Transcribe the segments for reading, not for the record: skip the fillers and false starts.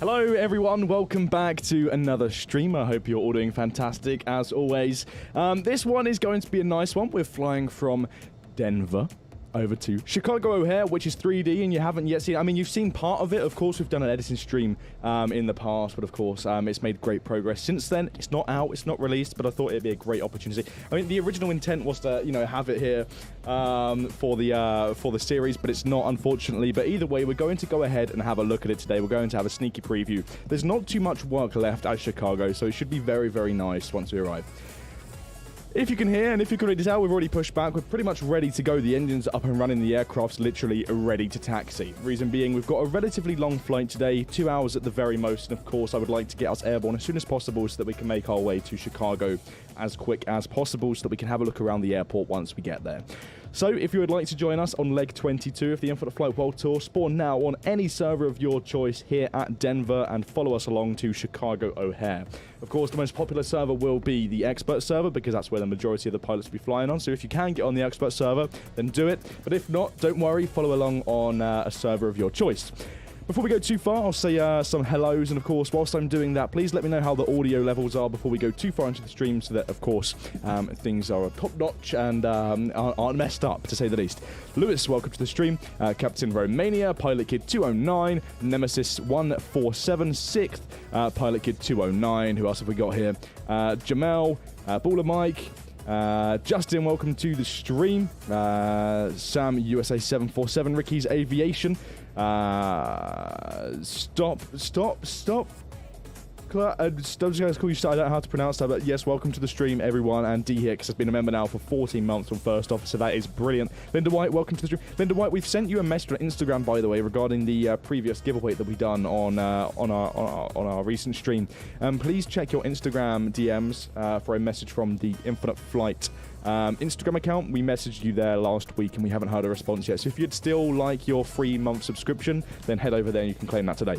Hello everyone, welcome back to another stream. I hope you're all doing fantastic as always. This one is going to be a nice one. We're flying from Denver over to Chicago O'Hare, which is 3D, and you haven't yet seen it. I mean, you've seen part of it. Of course, we've done an editing stream in the past, but of course, it's made great progress since then. It's not out, it's not released, but I thought it'd be a great opportunity. I mean, the original intent was to, you know, have it here for the series, but it's not, unfortunately. But either way, we're going to go ahead and have a look at it today. We're going to have a sneaky preview. There's not too much work left at Chicago, so it should be very, very nice once we arrive. If you can hear, and if you can already tell, we've already pushed back. We're pretty much ready to go. The engine's up and running. The aircraft's literally ready to taxi. Reason being, we've got a relatively long flight today, 2 hours at the very most. And of course, I would like to get us airborne as soon as possible so that we can make our way to Chicago as quick as possible so that we can have a look around the airport once we get there. So, if you would like to join us on leg 22 of the Infinite Flight World Tour, spawn now on any server of your choice here at Denver and follow us along to Chicago O'Hare. Of course, the most popular server will be the expert server because that's where the majority of the pilots will be flying on. So if you can get on the expert server, then do it. But if not, don't worry, follow along on a server of your choice. Before we go too far, I'll say some hellos, and of course, whilst I'm doing that, please let me know how the audio levels are before we go too far into the stream so that, of course, things are top-notch and aren't messed up, to say the least. Lewis, welcome to the stream. Captain Romania, Pilot Kid 209, Nemesis 147, 6th, Pilot Kid 209. Who else have we got here? Jamel, Baller Mike, Justin, welcome to the stream. Sam, USA 747, Ricky's Aviation. Stop. I'm just going to call you. I don't know how to pronounce that, but yes, welcome to the stream, everyone. And D Hicks has been a member now for 14 months on First Officer. That is brilliant. Linda White, welcome to the stream. Linda White, we've sent you a message on Instagram, by the way, regarding the previous giveaway that we done on our recent stream. Please check your Instagram DMs for a message from the Infinite Flight Instagram account. We messaged you there last week and we haven't heard a response yet. So if you'd still like your free month subscription, then head over there and you can claim that today.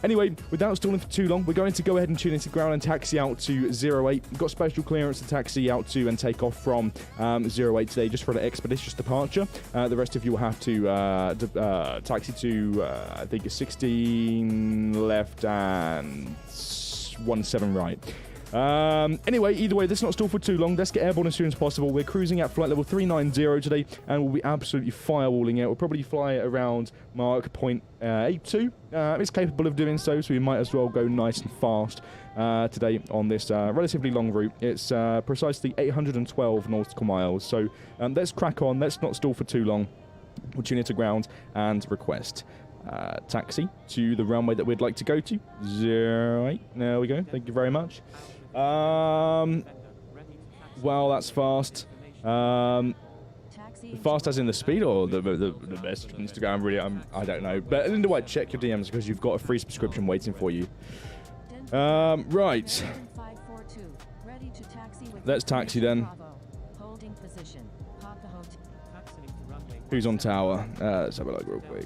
Anyway, without stalling for too long, we're going to go ahead and tune into ground and taxi out to 08. We've got special clearance to taxi out to and take off from 08 today just for an expeditious departure. The rest of you will have to taxi to, I think it's 16 left and 17 right. Anyway, either way, let's not stall for too long. Let's get airborne as soon as possible. We're cruising at flight level 390 today, and we'll be absolutely firewalling it. We'll probably fly around Mark 0.82. It's capable of doing so, so we might as well go nice and fast today on this relatively long route. It's precisely 812 nautical miles, so let's crack on. Let's not stall for too long. We'll tune into ground and request taxi to the runway that we'd like to go to. 08. There we go. Thank you very much. Well, that's fast. Fast as in the speed or the best Instagram, really, I don't know. But Linda White, check your DMs because you've got a free subscription waiting for you. Right. Let's taxi then. Who's on tower? Let's have a look real quick.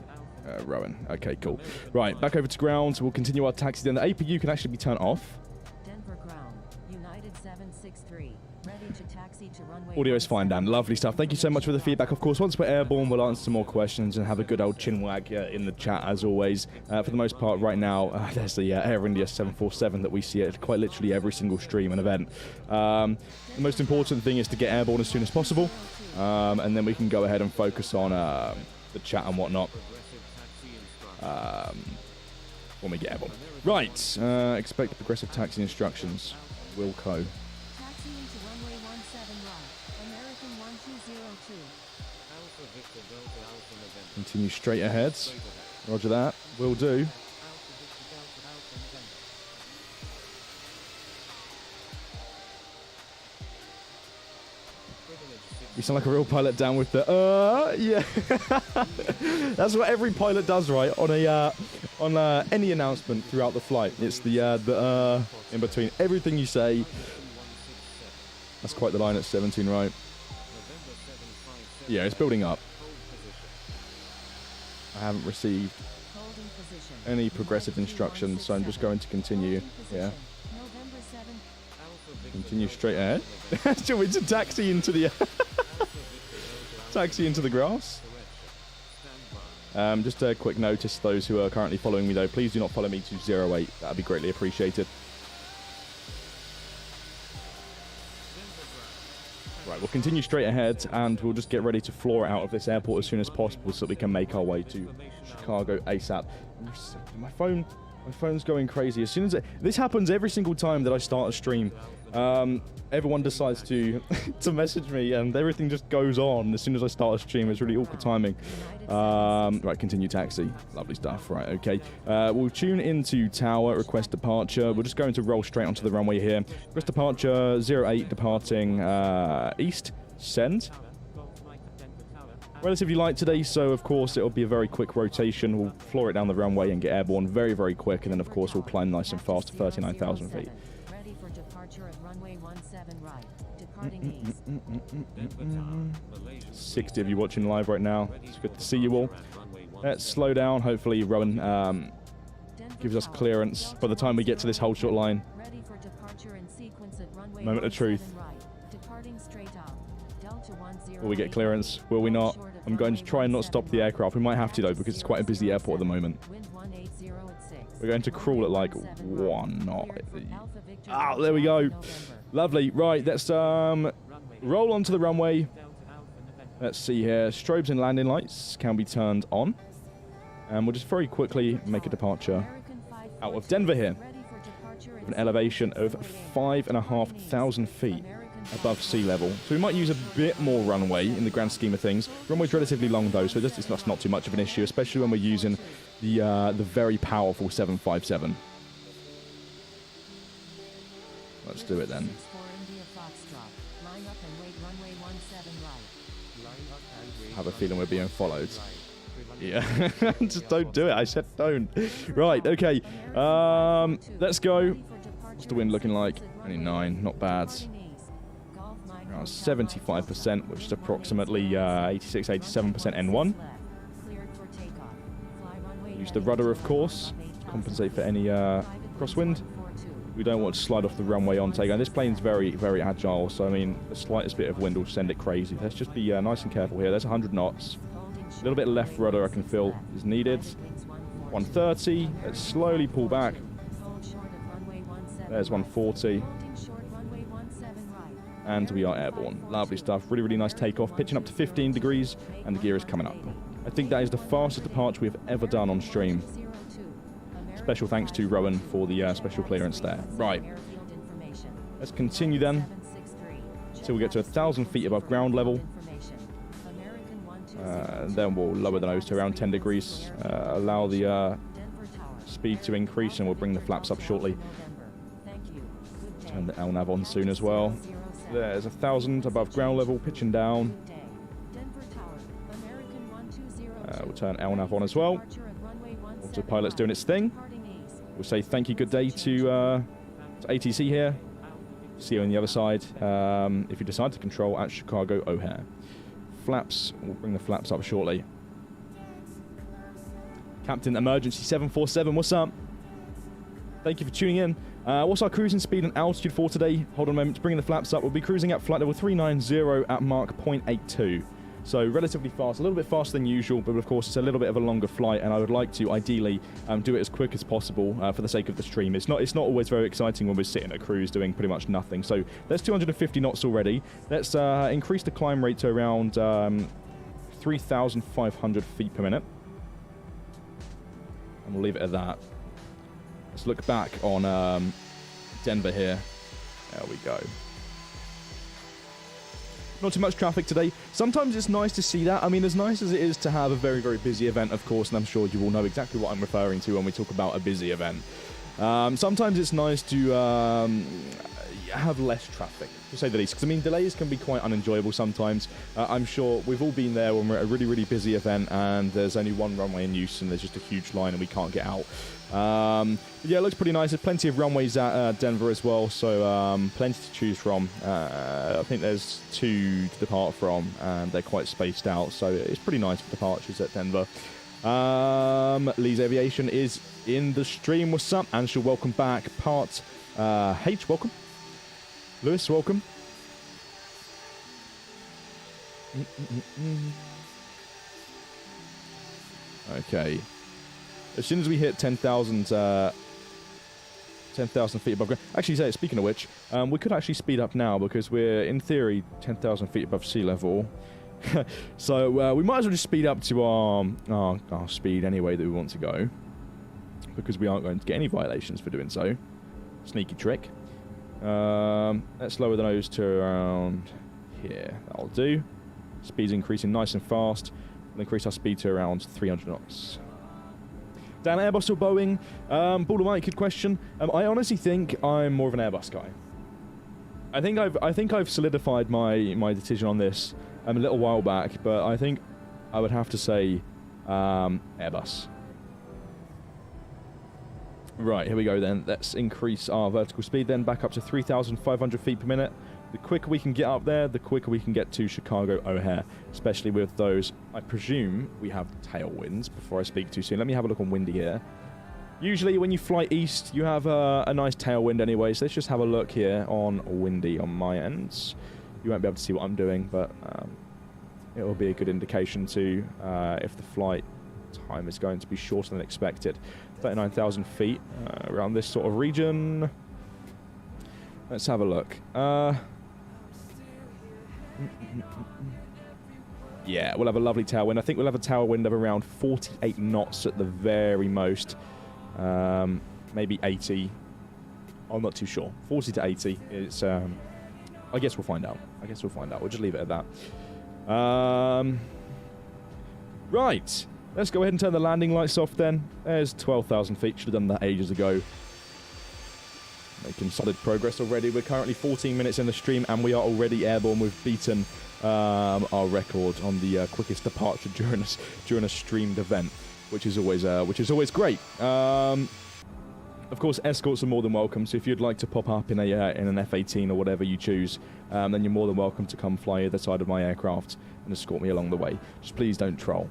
Rowan. Okay, cool. Right, back over to ground. We'll continue our taxi then. The APU can actually be turned off. Denver ground, United 763, ready to taxi to runway. Audio is fine, Dan. Lovely stuff. Thank you so much for the feedback. Of course, once we're airborne, we'll answer some more questions and have a good old chin wag in the chat, as always. For the most part, right now, there's the Air India 747 that we see at quite literally every single stream and event. The most important thing is to get airborne as soon as possible, and then we can go ahead and focus on the chat and whatnot. When we get airborne. Right, expect progressive taxi instructions. Wilco. Taxiing to runway 17 right, American 1202. Continue straight ahead. Roger that. Will do. You sound like a real pilot down with the yeah. That's what every pilot does, right? On any announcement throughout the flight. It's the in between everything you say. That's quite the line at 17, right? Yeah, it's building up. I haven't received any progressive instructions, so I'm just going to continue. Yeah. Continue straight ahead. Shall we to taxi into the taxi into the grass? Just a quick notice, those who are currently following me, though, please do not follow me to 08. That would be greatly appreciated. Right, we'll continue straight ahead, and we'll just get ready to floor out of this airport as soon as possible so that we can make our way to Chicago ASAP. My phone's going crazy. As soon as this happens every single time that I start a stream, everyone decides to to message me, and everything just goes on as soon as I start a stream. It's really awkward timing. Right, continue taxi. Lovely stuff. Right, okay. We'll tune into tower, request departure. We're just going to roll straight onto the runway here. Request departure, 08 departing east, send. Relatively light today, so of course it'll be a very quick rotation. We'll floor it down the runway and get airborne very, very quick, and then of course we'll climb nice and fast to 39,000 feet. Ready for departure at runway 17 right. Departing east. 60 of you watching live right now. It's good to see you all. Let's slow down. Hopefully Rowan gives us clearance by the time we get to this whole short line. Ready for departure in sequence at runway Moment of truth. right. Departing straight up. Delta 10. Will we get clearance? Will we not? I'm going to try and not stop the aircraft. We might have to, though, because it's quite a busy airport at the moment. Wind 180 at 6. We're going to crawl at like 1 knot. Ah, there we go. Lovely. Right, let's roll onto the runway. Let's see here. Strobes and landing lights can be turned on. And we'll just very quickly make a departure out of Denver here. With an elevation of 5,500 feet above sea level. So we might use a bit more runway in the grand scheme of things. Runway's relatively long, though, so it's not too much of an issue, especially when we're using the very powerful 757. Let's do it then. I have a feeling we're being followed. Yeah, just don't do it. I said don't. Right, okay. Let's go. What's the wind looking like? Only 9, not bad. Around 75%, which is approximately 86-87% N1. Use the rudder, of course, to compensate for any crosswind. We don't want to slide off the runway on takeoff. This plane's very, very agile, so I mean, the slightest bit of wind will send it crazy. Let's just be nice and careful here. There's 100 knots. A little bit of left rudder I can feel is needed. 130. Let's slowly pull back. There's 140. And we are airborne. Lovely stuff. Really, really nice takeoff. Pitching up to 15 degrees, and the gear is coming up. I think that is the fastest departure we've ever done on stream. Special thanks to Rowan for the special clearance there. Right. Let's continue then until we get to 1,000 feet above ground level. Then we'll lower the nose to around 10 degrees. Allow the speed to increase, and we'll bring the flaps up shortly. Turn the LNAV on soon as well. There's 1,000 above ground level, pitching down. We'll turn LNAV on as well. Autopilot's doing its thing. We'll say thank you, good day to ATC here. See you on the other side if you decide to control at Chicago O'Hare. Flaps, we'll bring the flaps up shortly. Captain Emergency 747, what's up? Thank you for tuning in. What's our cruising speed and altitude for today? Hold on a moment to bring the flaps up. We'll be cruising at flight level 390 at Mach 0.82. So relatively fast, a little bit faster than usual, but of course it's a little bit of a longer flight, and I would like to ideally do it as quick as possible for the sake of the stream. It's not always very exciting when we're sitting at cruise doing pretty much nothing. So that's 250 knots already. Let's increase the climb rate to around 3,500 feet per minute. And we'll leave it at that. Let's look back on Denver here. There we go. Not too much traffic today. Sometimes it's nice to see that. I mean, as nice as it is to have a very, very busy event, of course, and I'm sure you all know exactly what I'm referring to when we talk about a busy event. Sometimes it's nice to have less traffic, to say the least. Because, I mean, delays can be quite unenjoyable sometimes. I'm sure we've all been there when we're at a really, really busy event and there's only one runway in use and there's just a huge line and we can't get out. Yeah, it looks pretty nice. There's plenty of runways at Denver as well, so plenty to choose from. I think there's 2 to depart from, and they're quite spaced out, so it's pretty nice for departures at Denver. Lee's Aviation is in the stream. What's up? Anshul, welcome back. Part H, welcome. Lewis, welcome. Okay. As soon as we hit 10,000 feet above ground... Actually, speaking of which, we could actually speed up now because we're, in theory, 10,000 feet above sea level. So we might as well just speed up to our speed anyway that we want to go. Because we aren't going to get any violations for doing so. Sneaky trick. Let's lower the nose to around here. That'll do. Speed's increasing nice and fast. We'll increase our speed to around 300 knots. Dan, Airbus or Boeing? Baldermite, good question. I honestly think I'm more of an Airbus guy. I think I've solidified my decision on this a little while back, but I think I would have to say Airbus. Right, here we go then. Let's increase our vertical speed then back up to 3,500 feet per minute. The quicker we can get up there, the quicker we can get to Chicago O'Hare, especially with those. I presume we have tailwinds before I speak too soon. Let me have a look on windy here. Usually when you fly east, you have a nice tailwind anyway, so let's just have a look here on windy on my ends. You won't be able to see what I'm doing, but it will be a good indication to if the flight time is going to be shorter than expected. 39,000 feet around this sort of region. Let's have a look. Yeah, we'll have a lovely tailwind. I think we'll have a tailwind of around 48 knots at the very most. Maybe 80. I'm not too sure. 40 to 80. It's. I guess we'll find out. We'll just leave it at that. Right. Let's go ahead and turn the landing lights off then. There's 12,000 feet. Should have done that ages ago. Making solid progress already. We're currently 14 minutes in the stream and we are already airborne. We've beaten our record on the quickest departure during a streamed event, which is always great. Of course, escorts are more than welcome. So if you'd like to pop up in an F-18 or whatever you choose, then you're more than welcome to come fly either side of my aircraft and escort me along the way. Just please don't troll.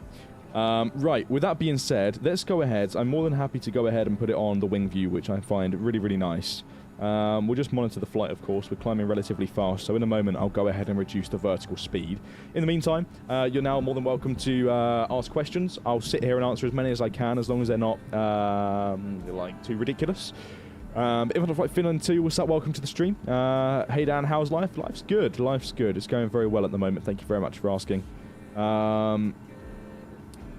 Right, with that being said, let's go ahead. I'm more than happy to go ahead and put it on the wing view, which I find really, really nice. We'll just monitor the flight, of course. We're climbing relatively fast, so in a moment I'll go ahead and reduce the vertical speed. In the meantime, you're now more than welcome to ask questions. I'll sit here and answer as many as I can, as long as they're not like too ridiculous. If I'm not like Finland too, what's up? Welcome to the stream. Hey Dan, how's life? Life's good. It's going very well at the moment. Thank you very much for asking.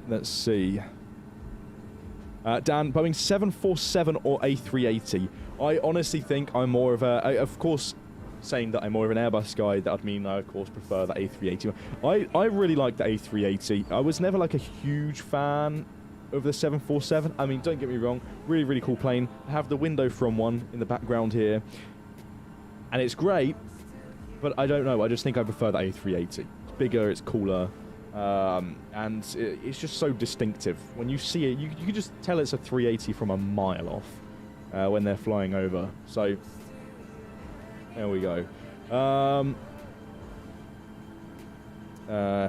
Let's see. Dan, Boeing 747 or A380? I honestly think I'm more of a... of course, saying that I'm more of an Airbus guy, that would mean I, of course, prefer the A380. I really like the A380. I was never, like, a huge fan of the 747. I mean, don't get me wrong. Really, really cool plane. I have the window from one in the background here. And it's great, but I don't know. I just think I prefer the A380. It's bigger, it's cooler. And it's just so distinctive. When you see it, you can just tell it's a 380 from a mile off when they're flying over. So, there we go.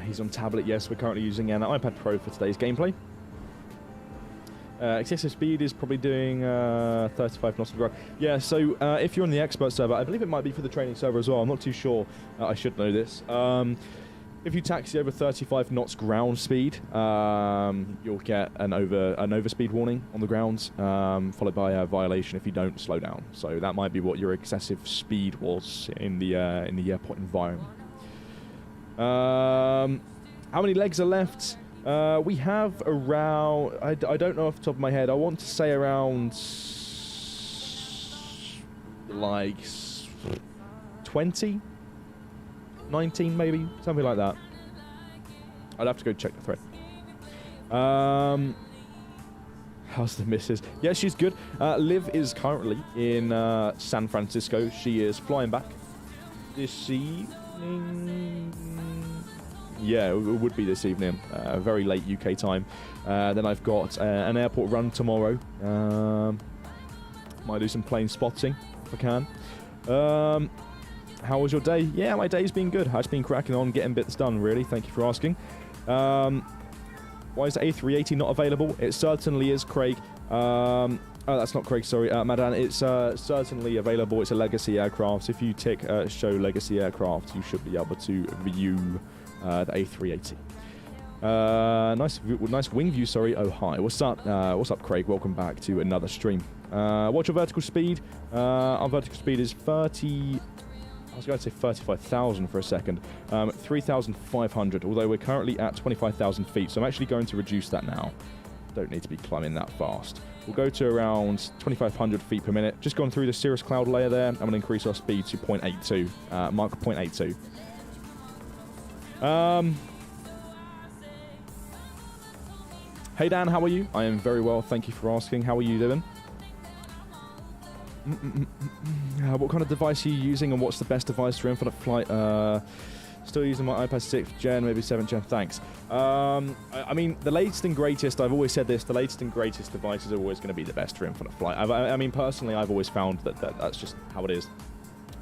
He's on tablet. Yes, we're currently using an iPad Pro for today's gameplay. Excessive speed is probably doing 35 knots per hour. Yeah, so if you're on the expert server, I believe it might be for the training server as well. I'm not too sure. I should know this. If you taxi over 35 knots ground speed, you'll get an overspeed warning on the ground, followed by a violation if you don't slow down. So that might be what your excessive speed was in the airport environment. How many legs are left? We have around... I don't know off the top of my head. I want to say around... like... 20? 19 maybe, something like that. I'd have to go check the thread. How's the missus? Yeah, she's good. Liv is currently in San Francisco. She is flying back this evening. Yeah, it would be this evening. Very late UK time. Then I've got an airport run tomorrow. Might do some plane spotting if I can. How was your day? Yeah, my day's been good. I've just been cracking on, getting bits done, really. Thank you for asking. Why is the A380 not available? It certainly is, Craig. Oh, that's not Craig, sorry. Madan, it's certainly available. It's a legacy aircraft. So if you tick show legacy aircraft, you should be able to view the A380. Nice wing view, sorry. Oh, hi. What's up, Craig? Welcome back to another stream. What's your vertical speed? Our vertical speed is 30... I was going to say 35,000 for a second. 3,500, although we're currently at 25,000 feet, so I'm actually going to reduce that now. Don't need to be climbing that fast. We'll go to around 2,500 feet per minute. Just gone through the cirrus cloud layer there. I'm going to increase our speed to 0.82, Mach 0.82. Hey Dan, how are you? I am very well, thank you for asking. How are you doing? What kind of device are you using, and what's the best device for infinite flight? Still using my iPad 6th gen, maybe 7th gen, thanks. I mean, the latest and greatest, I've always said this, the latest and greatest devices are always going to be the best for infinite flight. I mean, personally, I've always found that's just how it is.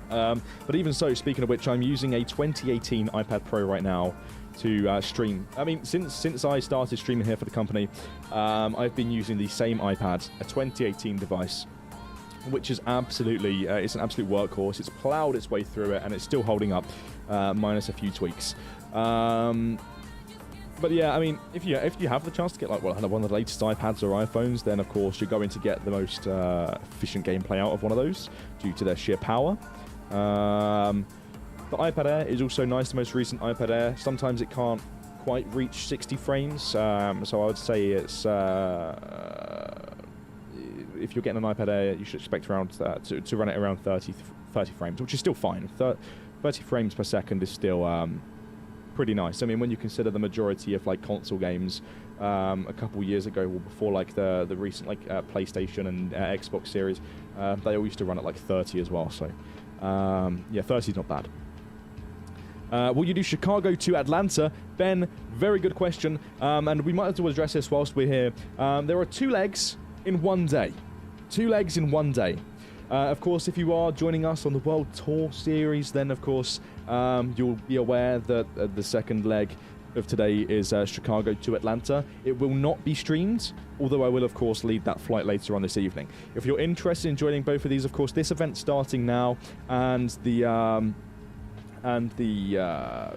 But even so, speaking of which, I'm using a 2018 iPad Pro right now to stream. I mean, since I started streaming here for the company, I've been using the same iPad, a 2018 device, which is absolutely, it's an absolute workhorse. It's plowed its way through it, and it's still holding up, minus a few tweaks. But yeah, I mean, if you have the chance to get like one of the latest iPads or iPhones, then of course you're going to get the most efficient gameplay out of one of those due to their sheer power. The iPad Air is also nice, the most recent iPad Air. Sometimes it can't quite reach 60 frames, so I would say it's... if you're getting an iPad Air, you should expect around to run it around 30 frames, which is still fine. 30 frames per second is still pretty nice. I mean, when you consider the majority of like console games a couple years ago, or before like the recent like PlayStation and Xbox series, they all used to run at like 30 as well. So yeah, 30 is not bad. Will you do Chicago to Atlanta? Ben, very good question. And we might have to address this whilst we're here. There are 2 legs in one day. 2 legs in one day. Of course, if you are joining us on the World Tour Series, then of course you'll be aware that the second leg of today is Chicago to Atlanta. It will not be streamed, although I will of course lead that flight later on this evening. If you're interested in joining both of these, of course, this event's starting now, and the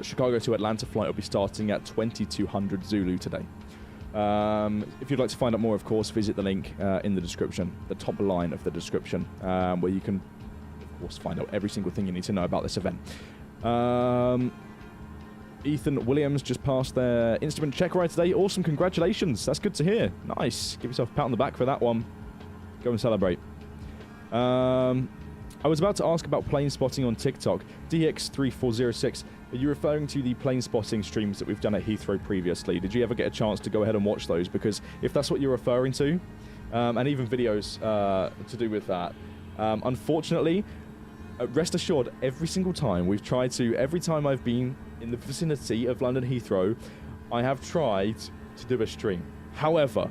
Chicago to Atlanta flight will be starting at 2200 Zulu today. If you'd like to find out more, of course, visit the link in the description, the top line of the description, where you can, of course, find out every single thing you need to know about this event. Ethan Williams just passed their instrument check ride today. Awesome, congratulations. That's good to hear. Nice. Give yourself a pat on the back for that one. Go and celebrate. I was about to ask about plane spotting on TikTok. DX3406, are you referring to the plane spotting streams that we've done at Heathrow previously? Did you ever get a chance to go ahead and watch those? Because if that's what you're referring to, and even videos to do with that, unfortunately, rest assured, every single time every time I've been in the vicinity of London Heathrow, I have tried to do a stream. However,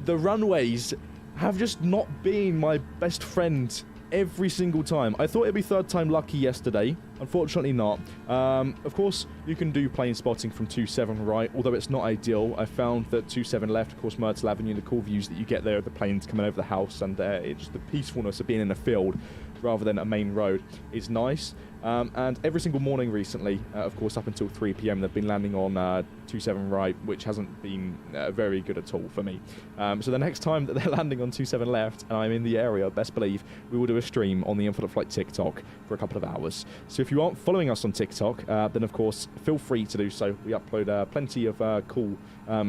the runways have just not been my best friend every single time. I thought it'd be third time lucky yesterday. Unfortunately not. Of course, you can do plane spotting from 27 right, although it's not ideal. I found that 27 left, of course, Myrtle Avenue, the cool views that you get there of the planes coming over the house, and it's just the peacefulness of being in a field rather than a main road is nice. And every single morning recently, of course, up until 3 p.m, they've been landing on 27 right, which hasn't been very good at all for me. So the next time that they're landing on 27 left, and I'm in the area, best believe, we will do a stream on the Infinite Flight TikTok for a couple of hours. So if you aren't following us on TikTok, then of course, feel free to do so. We upload plenty of cool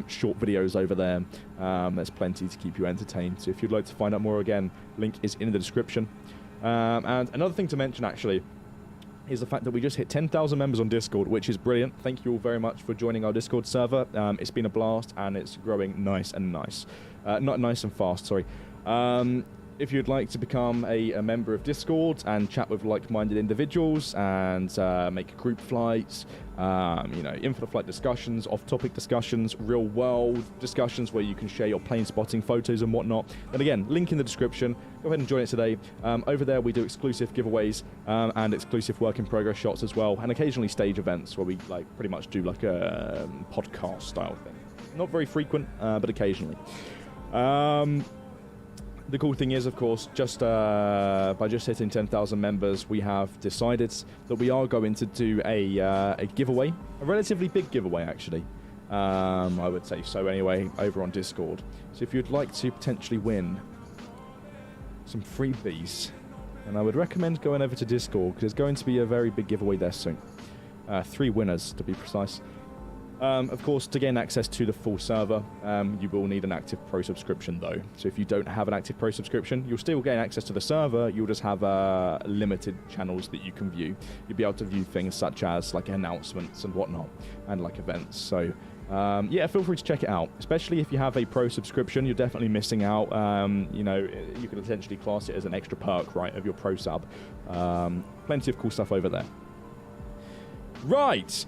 short videos over there. There's plenty to keep you entertained. So if you'd like to find out more, again, link is in the description. And another thing to mention, actually, is the fact that we just hit 10,000 members on Discord, which is brilliant. Thank you all very much for joining our Discord server. It's been a blast, and it's growing nice and nice. Not nice and fast, sorry. If you'd like to become a member of Discord and chat with like-minded individuals and make group flights, infinite flight discussions, off-topic discussions, real-world discussions where you can share your plane spotting photos and whatnot, then again, link in the description. Go ahead and join it today. Over there, we do exclusive giveaways and exclusive work-in-progress shots as well, and occasionally stage events where we pretty much do like a podcast-style thing. Not very frequent, but occasionally. the cool thing is, of course, just by just hitting 10,000 members, we have decided that we are going to do a giveaway, a relatively big giveaway, actually. I would say so anyway, over on Discord. So if you'd like to potentially win some freebies, then I would recommend going over to Discord, because there's going to be a very big giveaway there soon. 3 winners, to be precise. Of course, to gain access to the full server, you will need an active pro subscription, though. So if you don't have an active pro subscription, you'll still gain access to the server. You'll just have limited channels that you can view. You'll be able to view things such as like announcements and whatnot, and like events. So yeah, feel free to check it out. Especially if you have a pro subscription, you're definitely missing out. You know, you could essentially class it as an extra perk, right, of your pro sub. Plenty of cool stuff over there. Right.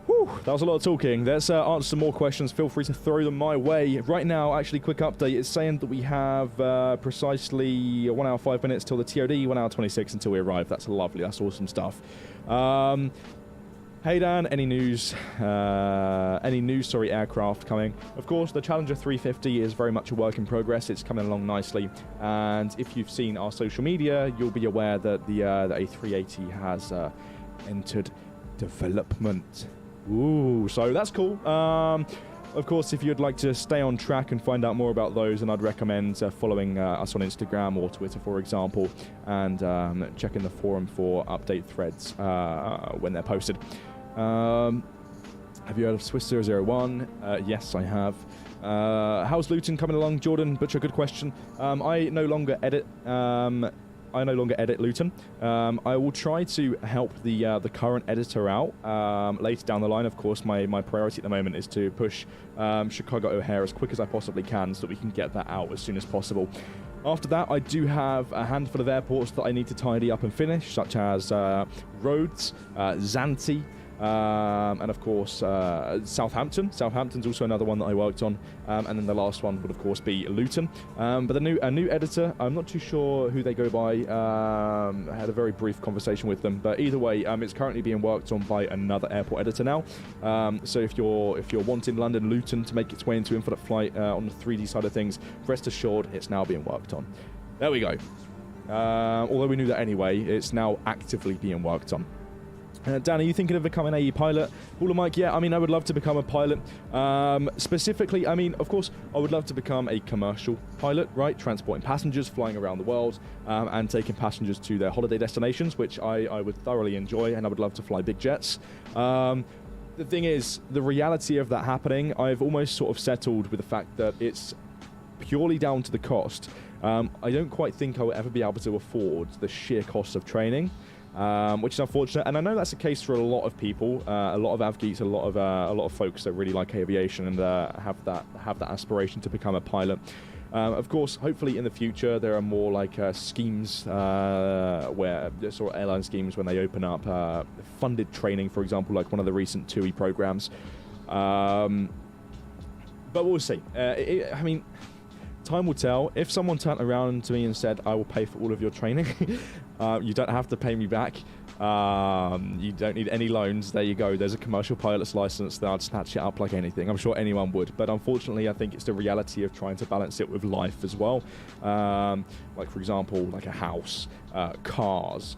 Whew, that was a lot of talking. Let's answer some more questions. Feel free to throw them my way. Right now, actually, quick update. It's saying that we have precisely 1 hour 5 minutes till the TOD, 1 hour 26 until we arrive. That's lovely. That's awesome stuff. Hey Dan, any news? Aircraft coming? Of course, the Challenger 350 is very much a work in progress. It's coming along nicely, and if you've seen our social media, you'll be aware that the A380 has entered development. Ooh, so that's cool. Of course, if you'd like to stay on track and find out more about those, then I'd recommend following us on Instagram or Twitter, for example, and checking the forum for update threads when they're posted. Have you heard of Swiss 001? Yes, I have. How's Luton coming along, Jordan? Butcher, good question. I no longer edit Luton. I will try to help the current editor out later down the line. Of course, my priority at the moment is to push Chicago O'Hare as quick as I possibly can so that we can get that out as soon as possible. After that, I do have a handful of airports that I need to tidy up and finish, such as Rhodes, Zante, and of course Southampton. Southampton's also another one that I worked on, and then the last one would of course be Luton. But a new editor, I'm not too sure who they go by. I had a very brief conversation with them, but either way, it's currently being worked on by another airport editor now. So if you're wanting London Luton to make its way into Infinite Flight on the 3D side of things, rest assured it's now being worked on. There we go. Although we knew that anyway, it's now actively being worked on. Dan, are you thinking of becoming a pilot? Paula Mike, yeah, I mean, I would love to become a pilot. Specifically, I mean, of course, I would love to become a commercial pilot, right? Transporting passengers, flying around the world, and taking passengers to their holiday destinations, which I would thoroughly enjoy, and I would love to fly big jets. The thing is, the reality of that happening, I've almost sort of settled with the fact that it's purely down to the cost. I don't quite think I will ever be able to afford the sheer cost of training. Which is unfortunate, and I know that's the case for a lot of people, a lot of avgeeks, a lot of folks that really like aviation and have that aspiration to become a pilot. Of course, hopefully in the future there are more like schemes where sort of airline schemes when they open up funded training, for example, like one of the recent TUI programs. But we'll see. I mean, time will tell. If someone turned around to me and said, I will pay for all of your training, you don't have to pay me back, you don't need any loans, there you go, there's a commercial pilot's license, then I'd snatch it up like anything. I'm sure anyone would, but unfortunately I think it's the reality of trying to balance it with life as well. Like for example, like a house, cars,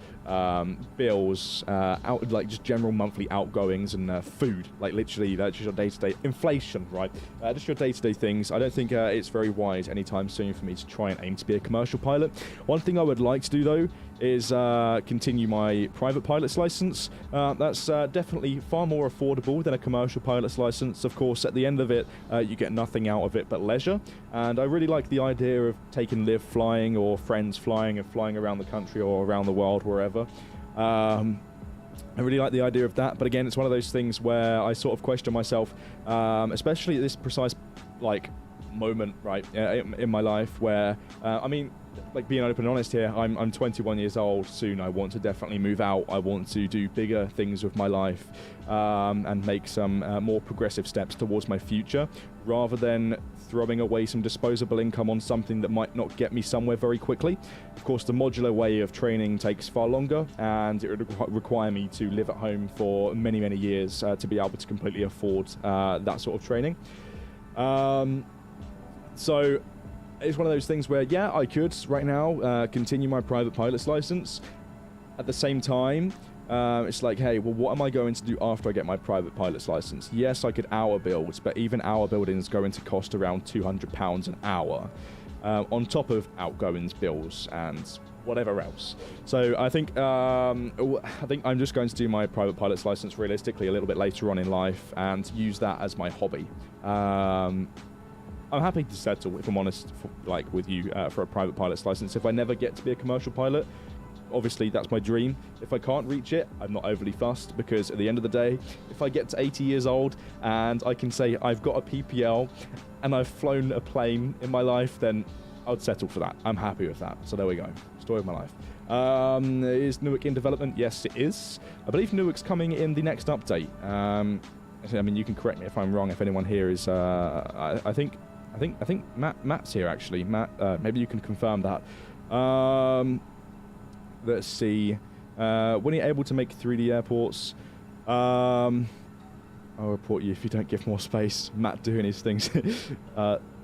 bills, like just general monthly outgoings and food, like literally that's just your day-to-day inflation, right? Just your day-to-day things. I don't think it's very wise anytime soon for me to try and aim to be a commercial pilot. One thing I would like to do though is continue my private pilot's license. That's definitely far more affordable than a commercial pilot's license. Of course, at the end of it, you get nothing out of it but leisure. And I really like the idea of taking Liv flying or friends flying and flying around the country or around the world, wherever. I really like the idea of that, but again, it's one of those things where I sort of question myself, especially at this precise like moment, right, in my life where, I mean, like being open and honest here, I'm 21 years old. Soon I want to definitely move out. I want to do bigger things with my life and make some more progressive steps towards my future, rather than throwing away some disposable income on something that might not get me somewhere very quickly. Of course, the modular way of training takes far longer, and it would require me to live at home for many, many years to be able to completely afford that sort of training. So it's one of those things where, yeah, I could right now continue my private pilot's license. At the same time, it's like, hey, well, what am I going to do after I get my private pilot's license? Yes, I could hour build, but even hour building is going to cost around £200 an hour, on top of outgoings, bills, and whatever else. So I think I'm just going to do my private pilot's license realistically a little bit later on in life and use that as my hobby. I'm happy to settle, if I'm honest, with you, for a private pilot's license. If I never get to be a commercial pilot, obviously that's my dream. If I can't reach it, I'm not overly fussed, because at the end of the day, if I get to 80 years old and I can say I've got a PPL and I've flown a plane in my life, then I'd settle for that. I'm happy with that. So there we go. Story of my life. Is Newark in development? Yes, it is. I believe Newark's coming in the next update. I mean, you can correct me if I'm wrong. If anyone here is, I think Matt's here actually. Matt, maybe you can confirm that. Let's see. When you're able to make 3D airports, I'll report you if you don't give more space. Matt doing his things.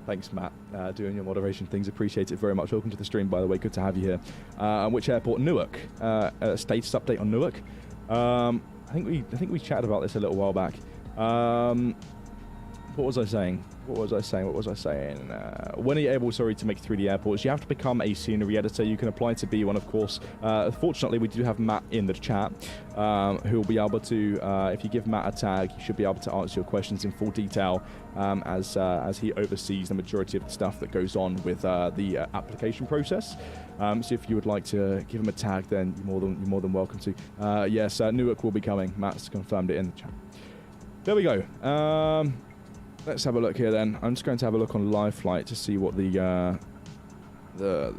Thanks, Matt, doing your moderation things. Appreciate it very much. Welcome to the stream, by the way. Good to have you here. Which airport? Newark. Status update on Newark. I think we chatted about this a little while back. What was I saying? When are you able, to make 3D airports? You have to become a scenery editor. You can apply to be one, of course. Fortunately, we do have Matt in the chat, who will be able to, if you give Matt a tag, he should be able to answer your questions in full detail, as he oversees the majority of the stuff that goes on with the application process. So if you would like to give him a tag, then you're more than welcome to. Yes, Newark will be coming. Matt's confirmed it in the chat. There we go. Let's have a look here then. I'm just going to have a look on live flight to see what the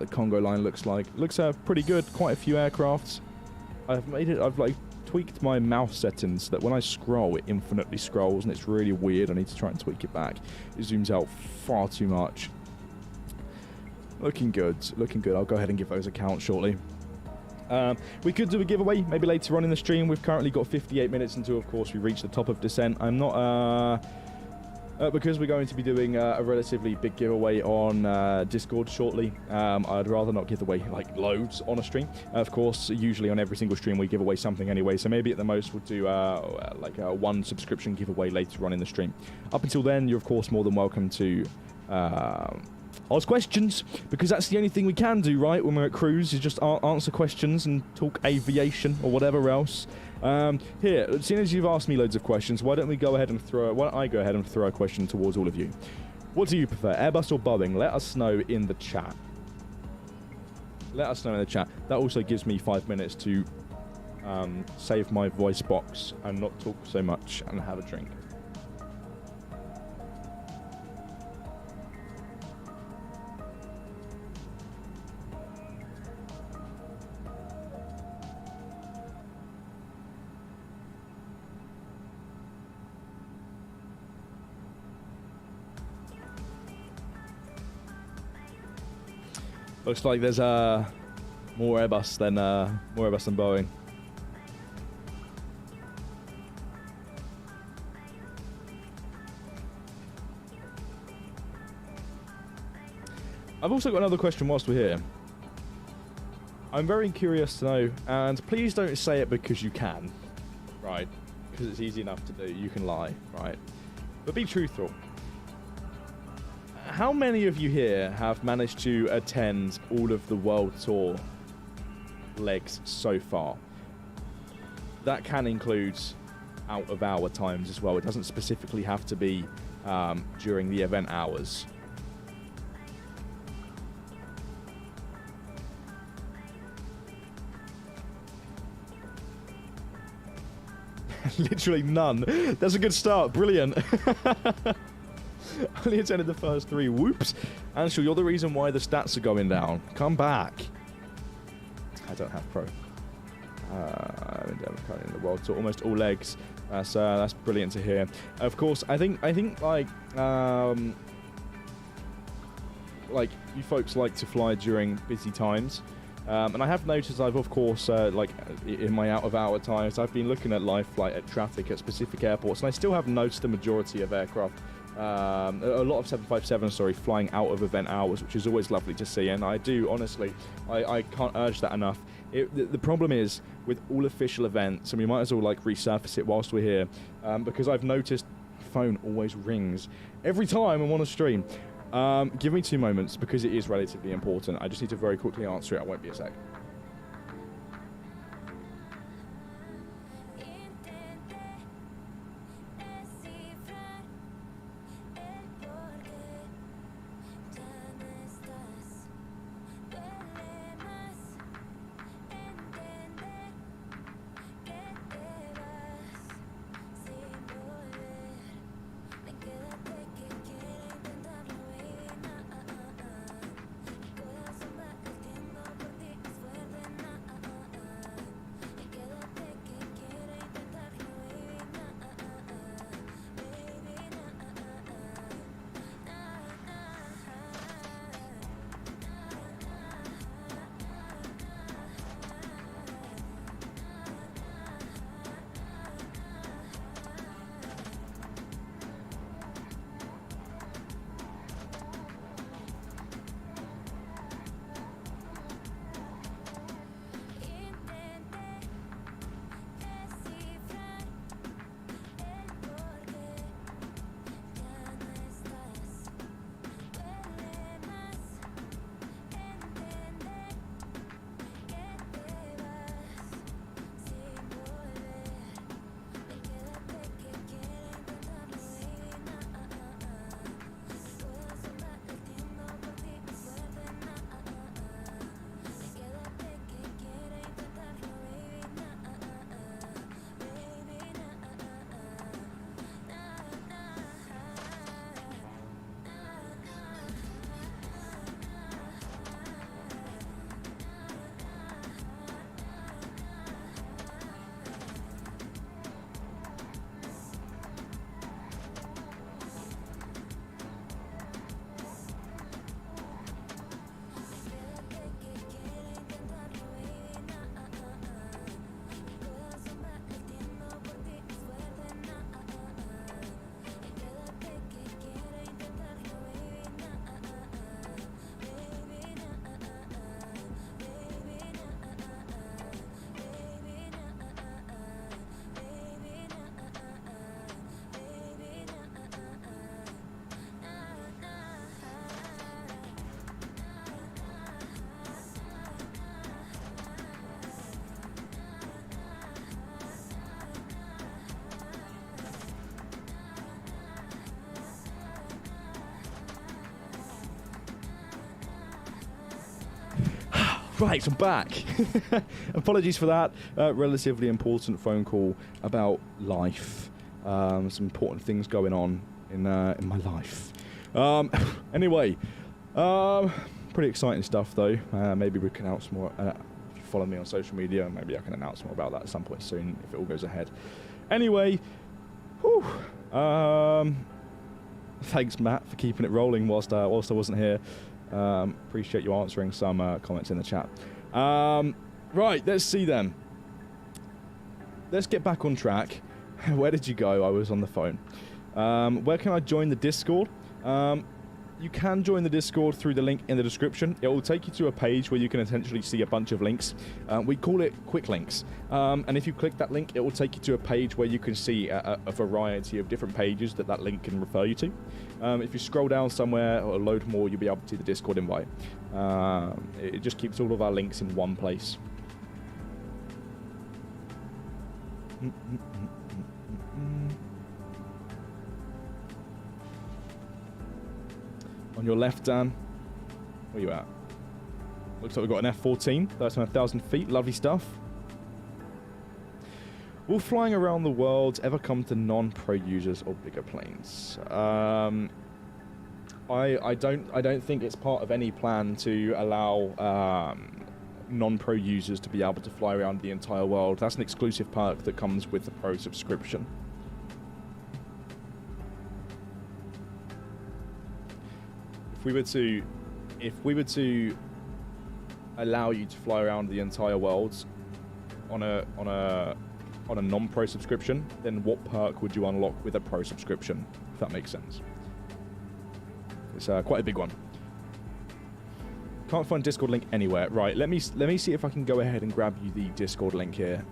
Congo line looks like. Looks pretty good. Quite a few aircrafts. I've tweaked my mouse settings so that when I scroll, it infinitely scrolls, and it's really weird. I need to try and tweak it back. It zooms out far too much. Looking good. I'll go ahead and give those a count shortly. We could do a giveaway maybe later on in the stream. We've currently got 58 minutes until, of course, we reach the top of descent. I'm not because we're going to be doing a relatively big giveaway on Discord shortly. I'd rather not give away loads on a stream. Of course, usually on every single stream we give away something anyway, so maybe at the most we'll do a one subscription giveaway later on in the stream. Up until then, you're of course more than welcome to ask questions, because that's the only thing we can do, right, when we're at cruise, is just answer questions and talk aviation or whatever else. Here, as soon as you've asked me loads of questions, why don't I go ahead and throw a question towards all of you? What do you prefer, Airbus or Boeing? Let us know in the chat. That also gives me 5 minutes to save my voice box and not talk so much and have a drink. Looks like there's more Airbus than Boeing. I've also got another question whilst we're here. I'm very curious to know, and please don't say it because you can, right? Because it's easy enough to do. You can lie, right? But be truthful. How many of you here have managed to attend all of the World Tour legs so far? That can include out of hour times as well. It doesn't specifically have to be during the event hours. Literally none. That's a good start. Brilliant. Only attended the first 3. Whoops. Anshul, you're the reason why the stats are going down. Come back. I don't have pro. I'm currently in the World Tour. Almost all legs. That's brilliant to hear. Of course, I think you folks like to fly during busy times. And I have noticed of course, in my out-of-hour times, I've been looking at live flight at traffic at specific airports, and I still have noticed the majority of aircraft a lot of 757, sorry, flying out of event hours, which is always lovely to see. And I do, honestly, I can't urge that enough. The problem is with all official events, and we might as well like resurface it whilst we're here, because I've noticed phone always rings every time I'm on a stream. Give me 2 moments because it is relatively important. I just need to very quickly answer it. I won't be a sec. Right, I'm back. Apologies for that. Relatively important phone call about life. Some important things going on in my life. Anyway, pretty exciting stuff though. Maybe we can announce more. If you follow me on social media, maybe I can announce more about that at some point soon if it all goes ahead. Anyway, whew, thanks Matt for keeping it rolling whilst I wasn't here. Appreciate you answering some comments in the chat. Right, let's see then. Let's get back on track. Where did you go? I was on the phone. Where can I join the Discord? You can join the Discord through the link in the description. It will take you to a page where you can essentially see a bunch of links. We call it quick links. And if you click that link, it will take you to a page where you can see a variety of different pages that link can refer you to. If you scroll down somewhere or load more, you'll be able to see the Discord invite. It just keeps all of our links in one place. On your left, Dan. Where you at? Looks like we've got an F-14. That's 1,000 feet. Lovely stuff. Will flying around the world ever come to non-pro users or bigger planes? I don't think it's part of any plan to allow non-pro users to be able to fly around the entire world. That's an exclusive perk that comes with the pro subscription. If we were to allow you to fly around the entire world on a non-pro subscription, then what perk would you unlock with a pro subscription? If that makes sense. It's quite a big one. Can't find Discord link anywhere. Right, let me see if I can go ahead and grab you the Discord link here.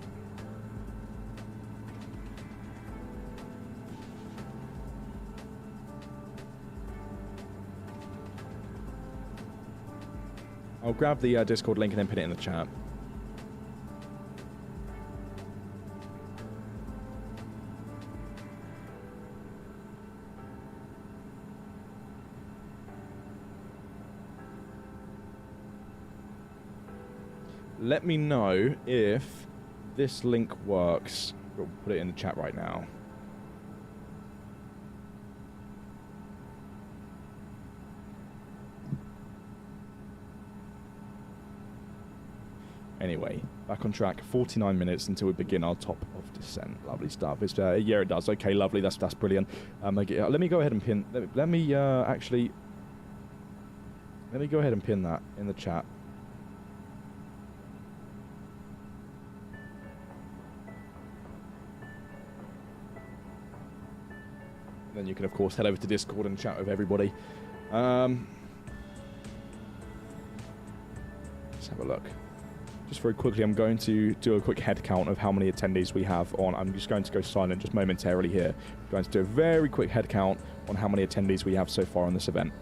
I'll grab the Discord link and then put it in the chat. Let me know if this link works. We'll put it in the chat right now. Anyway, back on track. 49 minutes until we begin our top of descent. Lovely stuff. It's yeah, it does. Okay, lovely. That's brilliant. Let me go ahead and pin. Let me go ahead and pin that in the chat. Then you can, of course, head over to Discord and chat with everybody. Let's have a look. Just very quickly, I'm going to do a quick head count of how many attendees we have on. I'm just going to go silent just momentarily here. I'm going to do a very quick head count on how many attendees we have so far on this event.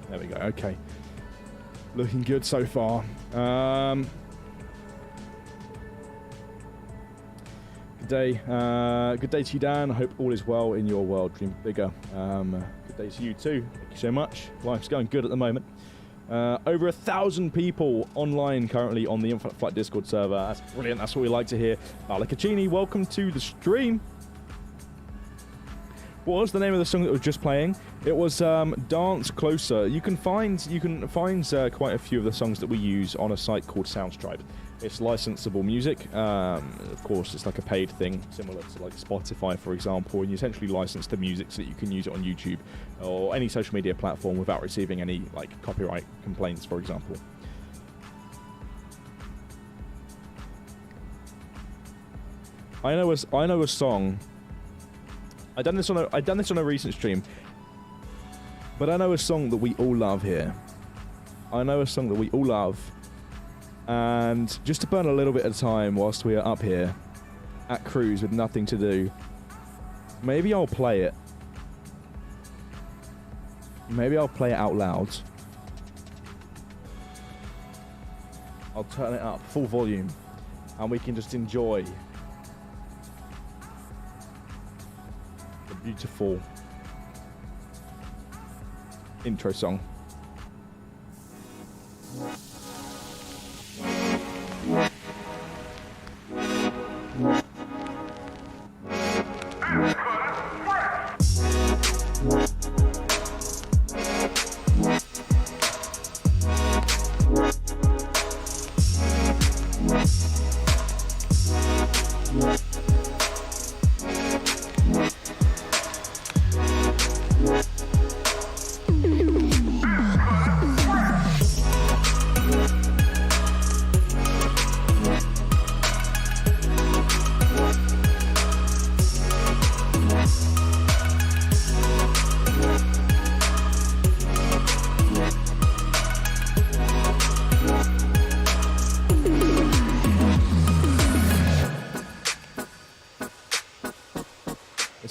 There we go. Okay. Looking good so far. Good day. Good day to you, Dan. I hope all is well in your world. Dream bigger. Good day to you too. Thank you so much. Life's going good at the moment. Over 1,000 people online currently on the Infinite Flight Discord server. That's brilliant. That's what we like to hear. Malakaccini, welcome to the stream. What was the name of the song that was just playing? It was Dance Closer. You can find quite a few of the songs that we use on a site called Soundstripe. It's licensable music. Of course, it's like a paid thing, similar to like Spotify, for example. And you essentially license the music so that you can use it on YouTube or any social media platform without receiving any like copyright complaints, for example. I know a song. I done this on a recent stream, but I know a song that we all love here. I know a song that we all love, and just to burn a little bit of time whilst we are up here at cruise with nothing to do, maybe I'll play it. Maybe I'll play it out loud. I'll turn it up full volume, and we can just enjoy beautiful intro song.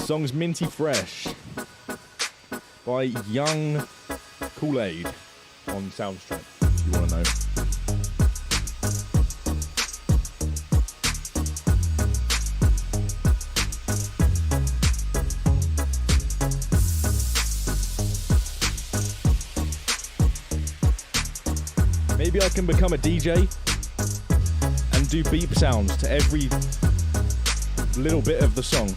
Song's Minty Fresh by Young Kool-Aid on Soundstripe, if you want to know. Maybe I can become a DJ and do beep sounds to every little bit of the song.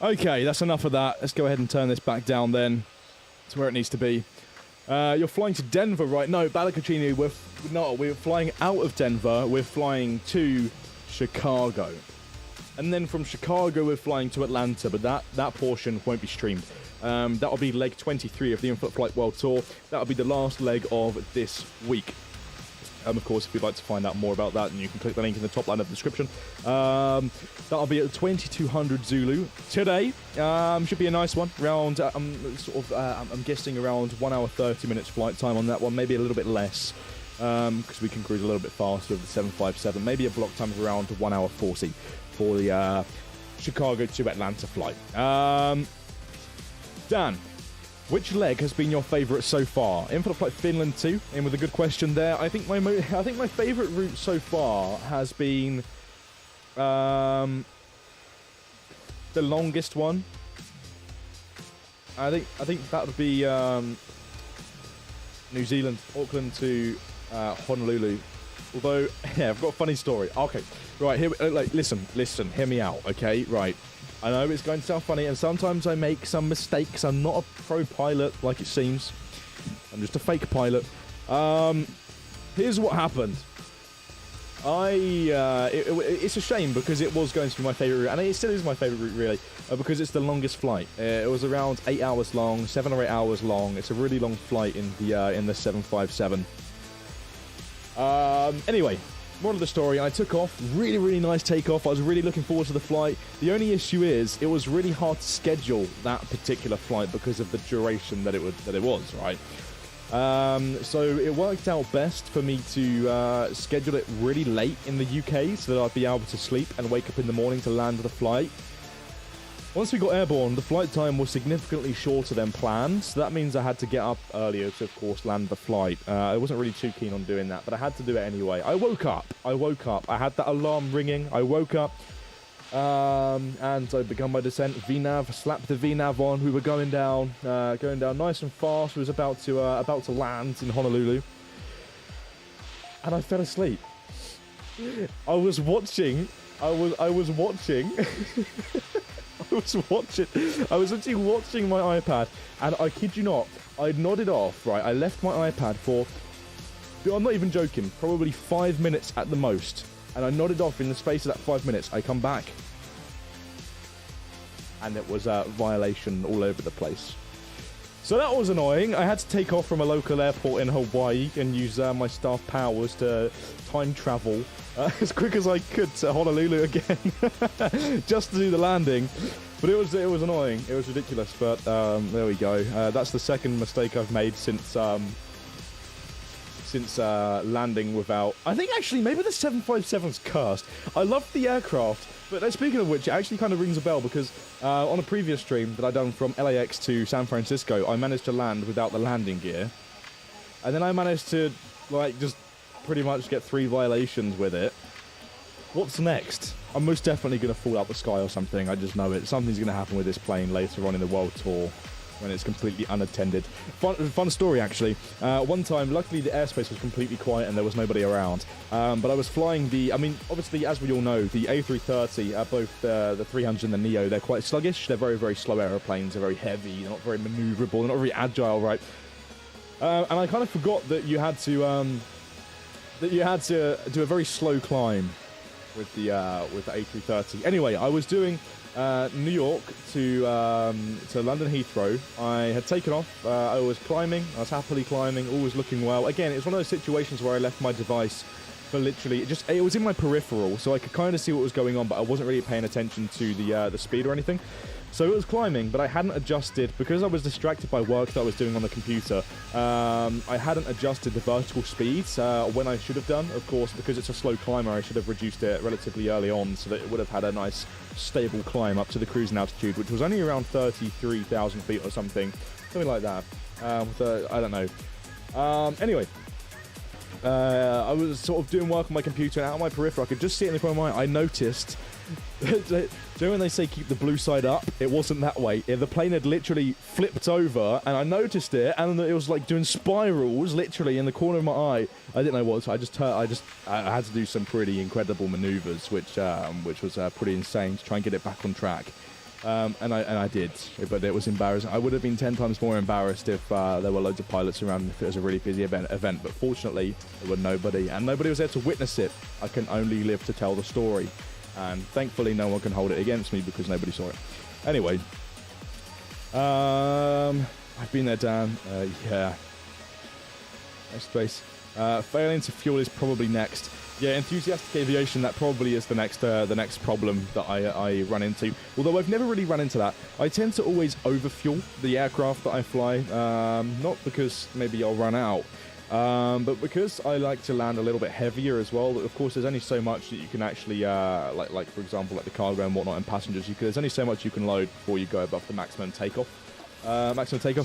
Okay, that's enough of that. Let's go ahead and turn this back down then to where it needs to be. You're flying to Denver, right? No, 𝗖𝗛𝗔𝗡𝗟𝗏, we're flying out of Denver. We're flying to Chicago. And then from Chicago, we're flying to Atlanta, but that portion won't be streamed. That'll be leg 23 of the Infinite Flight World Tour. That'll be the last leg of this week. Of course, if you'd like to find out more about that, then you can click the link in the top line of the description. That'll be at 2200 Zulu today. Should be a nice one. Around, I'm guessing around 1 hour 30 minutes flight time on that one, maybe a little bit less, because we can cruise a little bit faster with the 757. Maybe a block time of around 1 hour 40 for the Chicago to Atlanta flight. Dan, which leg has been your favourite so far? Infinite Flight Finland 2, in with a good question there. I think my favourite route so far has been the longest one. I think that would be New Zealand, Auckland to Honolulu. Although, yeah, I've got a funny story. Okay, right here. Listen, hear me out. Okay, right. I know it's going to sound funny, and sometimes I make some mistakes. I'm not a pro pilot like it seems. I'm just a fake pilot. Here's what happened. It's a shame because it was going to be my favourite route, and it still is my favourite route, really, because it's the longest flight. It was around 8 hours long, 7 or 8 hours long. It's a really long flight in the 757. Anyway, moral of the story, I took off. Really, really nice takeoff. I was really looking forward to the flight. The only issue is it was really hard to schedule that particular flight because of the duration that it was, right? So it worked out best for me to schedule it really late in the UK so that I'd be able to sleep and wake up in the morning to land the flight. Once we got airborne, the flight time was significantly shorter than planned, so that means I had to get up earlier to, of course, land the flight. I wasn't really too keen on doing that, but I had to do it anyway. I woke up. I had that alarm ringing. I woke up, and I began my descent. VNAV, slapped the VNAV on. We were going down nice and fast. We was about to land in Honolulu, and I fell asleep. I was watching. I was actually watching my iPad, and I kid you not, I nodded off, right? I left my iPad for, I'm not even joking, probably 5 minutes at the most, and I nodded off in the space of that 5 minutes. I come back, and it was a violation all over the place. So that was annoying. I had to take off from a local airport in Hawaii and use my staff powers to time travel as quick as I could to Honolulu again, just to do the landing. But it was annoying. It was ridiculous. But there we go. That's the second mistake I've made since landing without. I think actually maybe the 757's cursed. I love the aircraft. But speaking of which, it actually kind of rings a bell because on a previous stream that I done from LAX to San Francisco, I managed to land without the landing gear. And then I managed to, like, just pretty much get 3 violations with it. What's next? I'm most definitely going to fall out the sky or something. I just know it. Something's going to happen with this plane later on in the world tour when it's completely unattended. Fun story, actually. One time, luckily, the airspace was completely quiet and there was nobody around. But I was flying obviously, as we all know, the A330, both the 300 and the Neo, they're quite sluggish. They're very, very slow aeroplanes. They're very heavy. They're not very maneuverable. They're not very agile, right? And I kind of forgot that you had to do a very slow climb with the A330. Anyway, I was doing New York to London Heathrow. I had taken off. I was climbing. I was happily climbing. All was looking well. Again, it's one of those situations where I left my device for literally it was in my peripheral, so I could kind of see what was going on, but I wasn't really paying attention to the speed or anything. So it was climbing, but I hadn't adjusted, because I was distracted by work that I was doing on the computer. I hadn't adjusted the vertical speeds when I should have done. Of course, because it's a slow climber, I should have reduced it relatively early on so that it would have had a nice stable climb up to the cruising altitude, which was only around 33,000 feet or something like that. I don't know. Anyway. I was sort of doing work on my computer, and out of my peripheral, I could just see it in the corner of my eye. I noticed, when they say keep the blue side up, it wasn't that way. The plane had literally flipped over, and I noticed it, and it was like doing spirals, literally, in the corner of my eye. I didn't know what, so I had to do some pretty incredible maneuvers, which was pretty insane to try and get it back on track. And I did, but it was embarrassing. I would have been 10 times more embarrassed if there were loads of pilots around and if it was a really busy event. But fortunately, there were nobody, and nobody was there to witness it. I can only live to tell the story, and thankfully, no one can hold it against me because nobody saw it. Anyway, I've been there, Dan. Yeah. Nice place. Failing to fuel is probably next. Yeah, enthusiastic aviation, that probably is the next problem that I run into. Although I've never really run into that. I tend to always overfuel the aircraft that I fly, not because maybe I'll run out, but because I like to land a little bit heavier as well. Of course, there's only so much that you can actually, like for example, like the cargo and whatnot and passengers, there's only so much you can load before you go above the maximum takeoff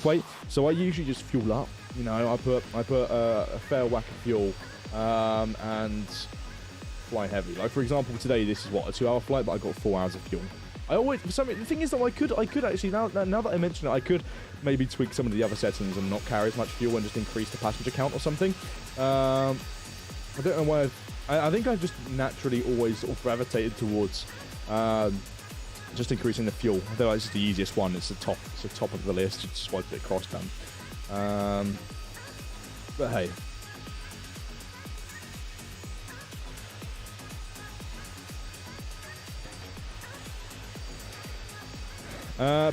weight. So I usually just fuel up. You know, I put a fair whack of fuel. And fly heavy. Like for example, today this is what, a 2-hour flight, but I got 4 hours of fuel. The thing is that I could actually now that I mention it, I could maybe tweak some of the other settings and not carry as much fuel and just increase the passenger count or something. I don't know why. I think I've just naturally always sort of gravitated towards just increasing the fuel. Though it's the easiest one. It's the top of the list. Just swipe it across, done. But hey.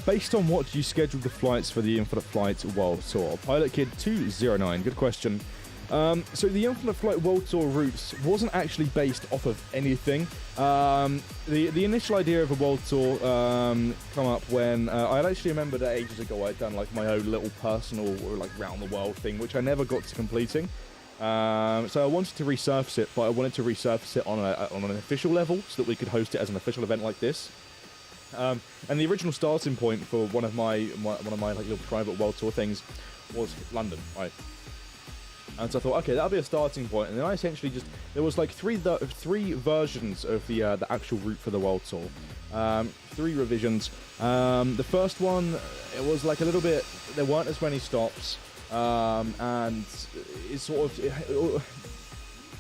Based on what do you schedule the flights for the Infinite Flight World Tour? Pilot Kid 209, good question. So the Infinite Flight World Tour routes wasn't actually based off of anything. The initial idea of a world tour come up when I actually remember that ages ago I'd done like my own little personal like round the world thing, which I never got to completing. So I wanted to resurface it, but I wanted to resurface it on an official level so that we could host it as an official event like this. And the original starting point for one of my like little private world tour things was London, right? And so I thought, okay, that'll be a starting point. And then I essentially there was like three versions of the actual route for the world tour, 3 revisions. The first one, it was like a little bit, there weren't as many stops, and it sort of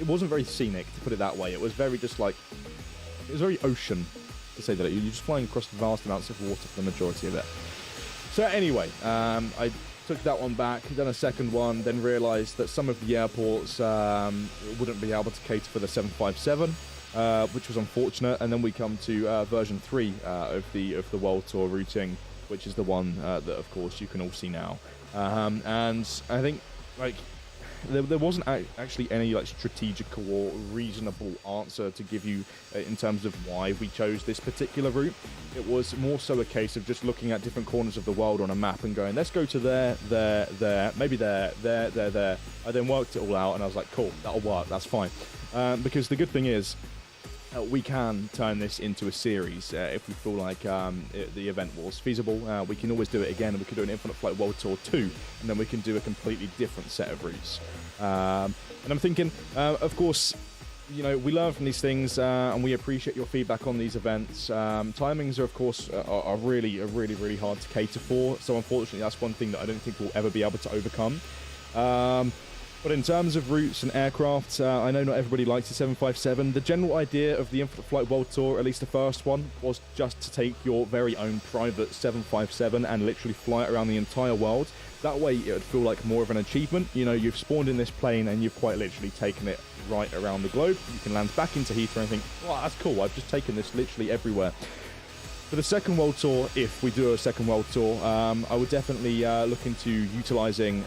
it wasn't very scenic, to put it that way. It was very it was very ocean, to say that. You're just flying across vast amounts of water for the majority of it. So anyway, I took that one back, done a second one, then realised that some of the airports wouldn't be able to cater for the 757, which was unfortunate. And then we come to version 3 of the World Tour routing, which is the one that, of course, you can all see now. And I think, like, there wasn't actually any like strategical or reasonable answer to give you in terms of why we chose this particular route. It was more so a case of just looking at different corners of the world on a map and going, let's go to there, maybe there. I then worked it all out and I was like, cool, that'll work, that's fine. Because the good thing is, we can turn this into a series if we feel like the event was feasible. We can always do it again, and we could do an Infinite Flight World Tour 2, and then we can do a completely different set of routes. And I'm thinking, of course, you know, we learn from these things, and we appreciate your feedback on these events. Timings are, of course, are really hard to cater for. So unfortunately, that's one thing that I don't think we'll ever be able to overcome. But in terms of routes and aircraft, I know not everybody likes the 757. The general idea of the Infinite Flight World Tour, at least the first one, was just to take your very own private 757 and literally fly it around the entire world. That way, it would feel like more of an achievement. You know, you've spawned in this plane and you've quite literally taken it right around the globe. You can land back into Heathrow and think, wow, that's cool. I've just taken this literally everywhere. For the second World Tour, if we do a second World Tour, I would definitely look into utilizing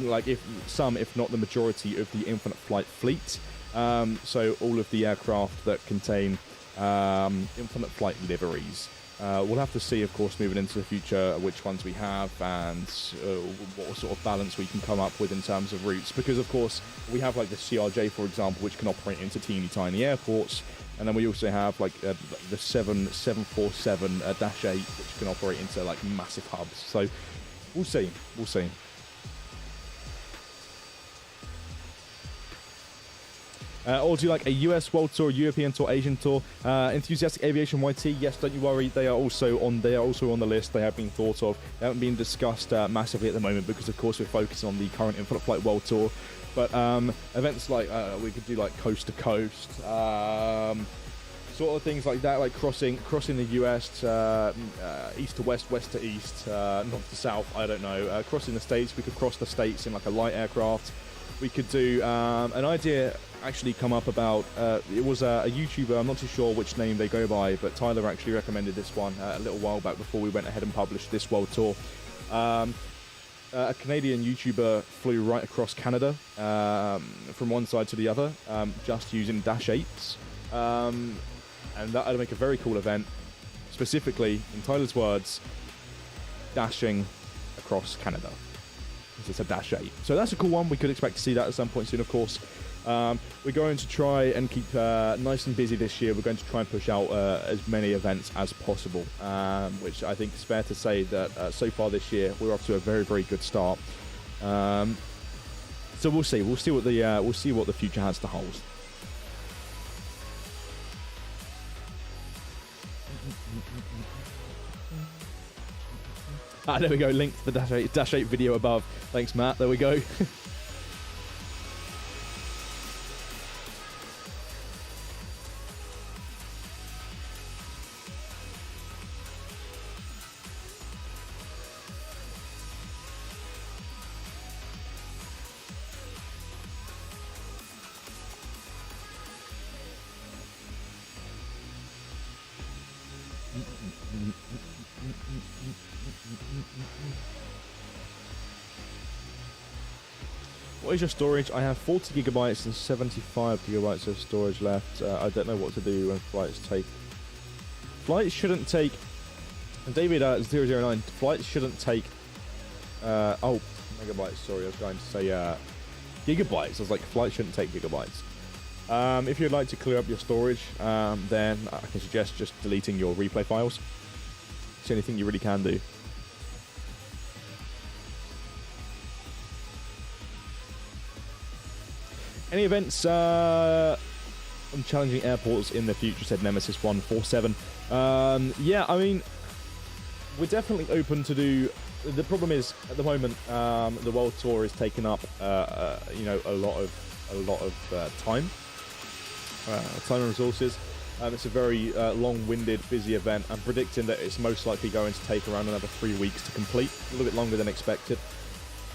like if not the majority of the Infinite Flight fleet. So all of the aircraft that contain Infinite Flight liveries. We'll have to see, of course, moving into the future, which ones we have and what sort of balance we can come up with in terms of routes. Because, of course, we have like the CRJ, for example, which can operate into teeny tiny airports. And then we also have like the 747-8, which can operate into like massive hubs. So we'll see. We'll see. Or do you like a US World Tour, European Tour, Asian Tour? Enthusiastic Aviation YT, yes, don't you worry. They are also on the list. They have been thought of. They haven't been discussed massively at the moment because, of course, we're focusing on the current Infinite Flight World Tour. But events like we could do like coast to coast, sort of things like that, like crossing the US, east to west, west to east, north to south. I don't know. Crossing the states, we could cross the states in like a light aircraft. We could do an idea actually come up about it was a YouTuber, I'm not too sure which name they go by, but Tyler actually recommended this one a little while back before we went ahead and published this world tour. A Canadian YouTuber flew right across Canada from one side to the other just using Dash 8s, and that would make a very cool event, specifically, in Tyler's words, dashing across Canada. It's a Dash 8. So that's a cool one. We could expect to see that at some point soon, of course. We're going to try and keep nice and busy this year. We're going to try and push out as many events as possible, which I think is fair to say that so far this year we're off to a very, very good start. So we'll see. We'll see what the future has to hold. There we go. Link to the Dash 8 video above. Thanks, Matt. There we go. What is your storage? I have 40 gigabytes and 75 gigabytes of storage left. I don't know what to do when flights take. Flights shouldn't take. David 009. Flights shouldn't take. Oh, megabytes. Sorry, I was going to say gigabytes. I was like, flights shouldn't take gigabytes. If you'd like to clear up your storage, then I can suggest just deleting your replay files. It's the only thing you really can do. Any events on challenging airports in the future, said Nemesis 147. Yeah, I mean, we're definitely open to do. The problem is, at the moment, the World Tour is taking up, you know, a lot of time and resources. It's a very long-winded, busy event. I'm predicting that it's most likely going to take around another 3 weeks to complete, a little bit longer than expected.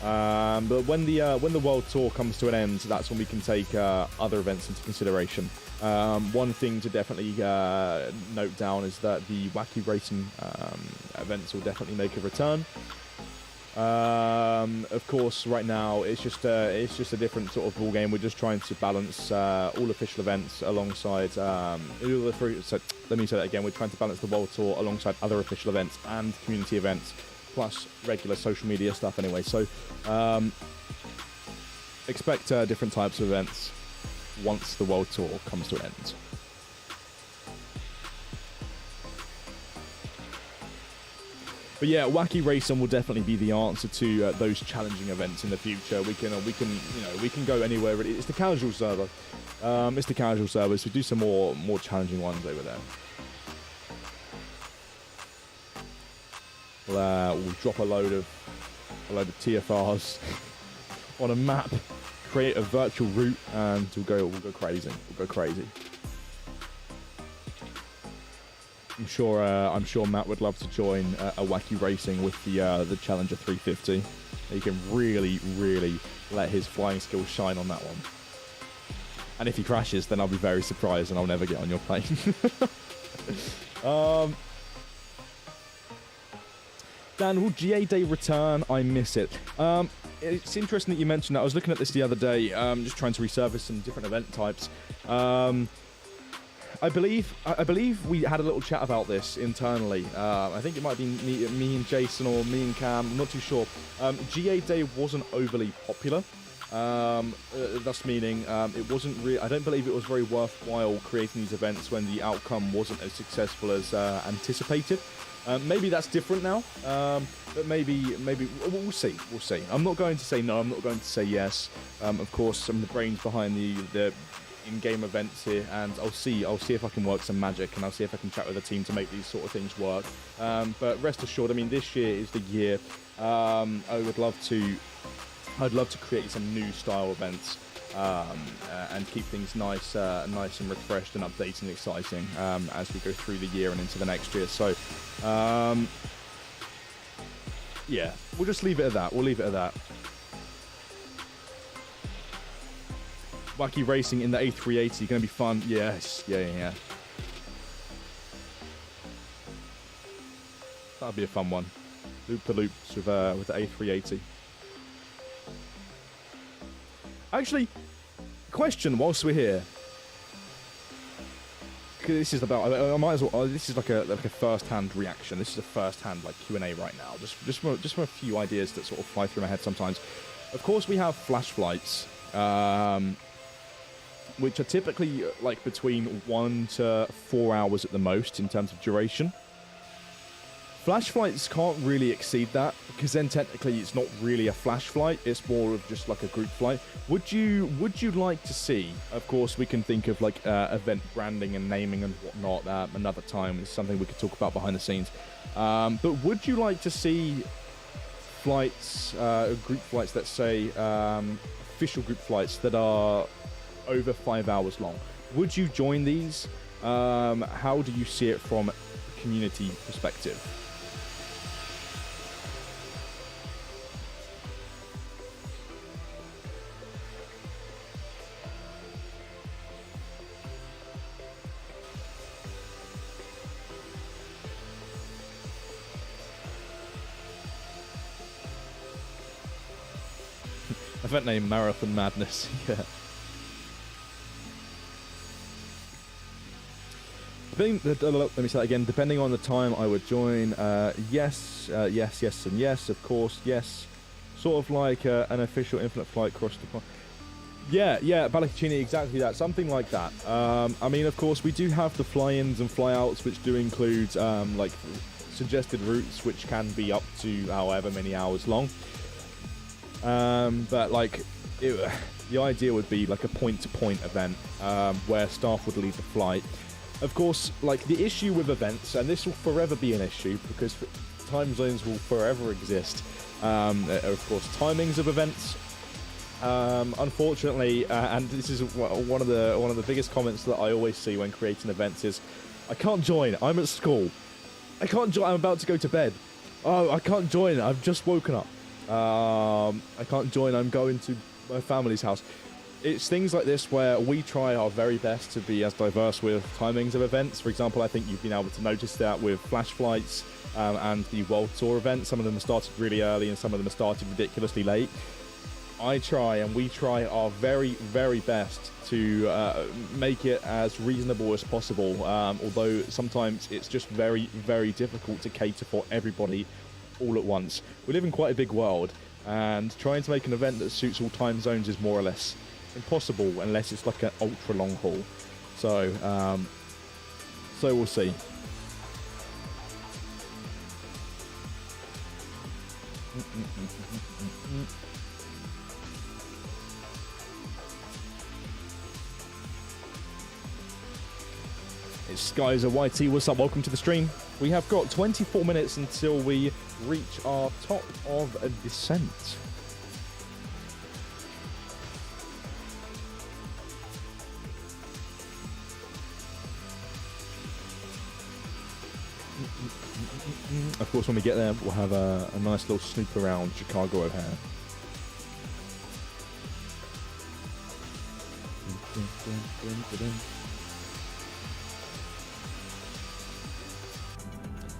But when the World Tour comes to an end, that's when we can take other events into consideration. One thing to definitely note down is that the wacky racing events will definitely make a return. Of course, right now it's just a different sort of ball game. We're just trying to balance all official events alongside. So let me say that again. We're trying to balance the World Tour alongside other official events and community events, plus regular social media stuff anyway. So expect different types of events once the World Tour comes to an end. But yeah, wacky racing will definitely be the answer to those challenging events in the future. We can go anywhere. It's the casual server. It's the casual service. We do some more challenging ones over there. We'll drop a load of TFRs on a map, create a virtual route, and we'll go crazy. We'll go crazy. I'm sure Matt would love to join a wacky racing with the Challenger 350. He can really let his flying skills shine on that one. And if he crashes, then I'll be very surprised and I'll never get on your plane. Dan, will GA Day return? I miss it. It's interesting that you mentioned that. I was looking at this the other day, just trying to resurface some different event types. I believe we had a little chat about this internally. I think it might be me and Jason or me and Cam. I'm not too sure. GA Day wasn't overly popular. Thus meaning it wasn't really. I don't believe it was very worthwhile creating these events when the outcome wasn't as successful as anticipated. Maybe that's different now, but maybe we'll see. We'll see. I'm not going to say no. I'm not going to say yes. Of course, some of the brains behind the in-game events here, and I'll see if I can work some magic, and I'll see if I can chat with the team to make these sort of things work. But rest assured, I mean, this year is the year. I'd love to create some new style events and keep things nice and refreshed and updated and exciting as we go through the year and into the next year. So, yeah, we'll just leave it at that. We'll leave it at that. Wacky racing in the A380, going to be fun. Yes, yeah. That'll be a fun one. Loop-the-loops with the A380. Actually, question whilst we're here. This is about. I might as well. This is like a first-hand reaction. This is a first-hand like Q&A right now. Just from a few ideas that sort of fly through my head sometimes. Of course, we have flash flights, which are typically like between 1 to 4 hours at the most in terms of duration. Flash flights can't really exceed that, because then technically it's not really a flash flight, it's more of just like a group flight. Would you like to see, of course we can think of like event branding and naming and whatnot another time, it's something we could talk about behind the scenes. But would you like to see flights, group flights, let's say official group flights that are over 5 hours long? Would you join these? How do you see it from a community perspective? Event name Marathon Madness. Yeah. Let me say that again. Depending on the time, I would join. Yes, and yes, of course, yes. Sort of like an official infinite flight across the. Yeah, Balakachini, exactly that. Something like that. I mean, of course, we do have the fly-ins and fly-outs, which do include like suggested routes, which can be up to however many hours long. But like, the idea would be like a point-to-point event where staff would lead the flight. Of course, like the issue with events, and this will forever be an issue because time zones will forever exist. Of course, timings of events. Unfortunately, and this is one of the biggest comments that I always see when creating events is, I can't join. I'm at school. I can't join. I'm about to go to bed. Oh, I can't join. I've just woken up. I can't join. I'm going to my family's house. It's things like this where we try our very best to be as diverse with timings of events. For example, I think you've been able to notice that with flash flights and the World Tour events. Some of them have started really early and some of them have started ridiculously late. I try and we try our very, very best to make it as reasonable as possible, although sometimes it's just very, very difficult to cater for everybody all at once. We live in quite a big world, and trying to make an event that suits all time zones is more or less impossible unless it's like an ultra long haul. So we'll see. It's 𝗖𝗛𝗡𝗧, what's up? Welcome to the stream. We have got 24 minutes until we reach our top of a descent. Of course, when we get there, we'll have a nice little snoop around Chicago O'Hare.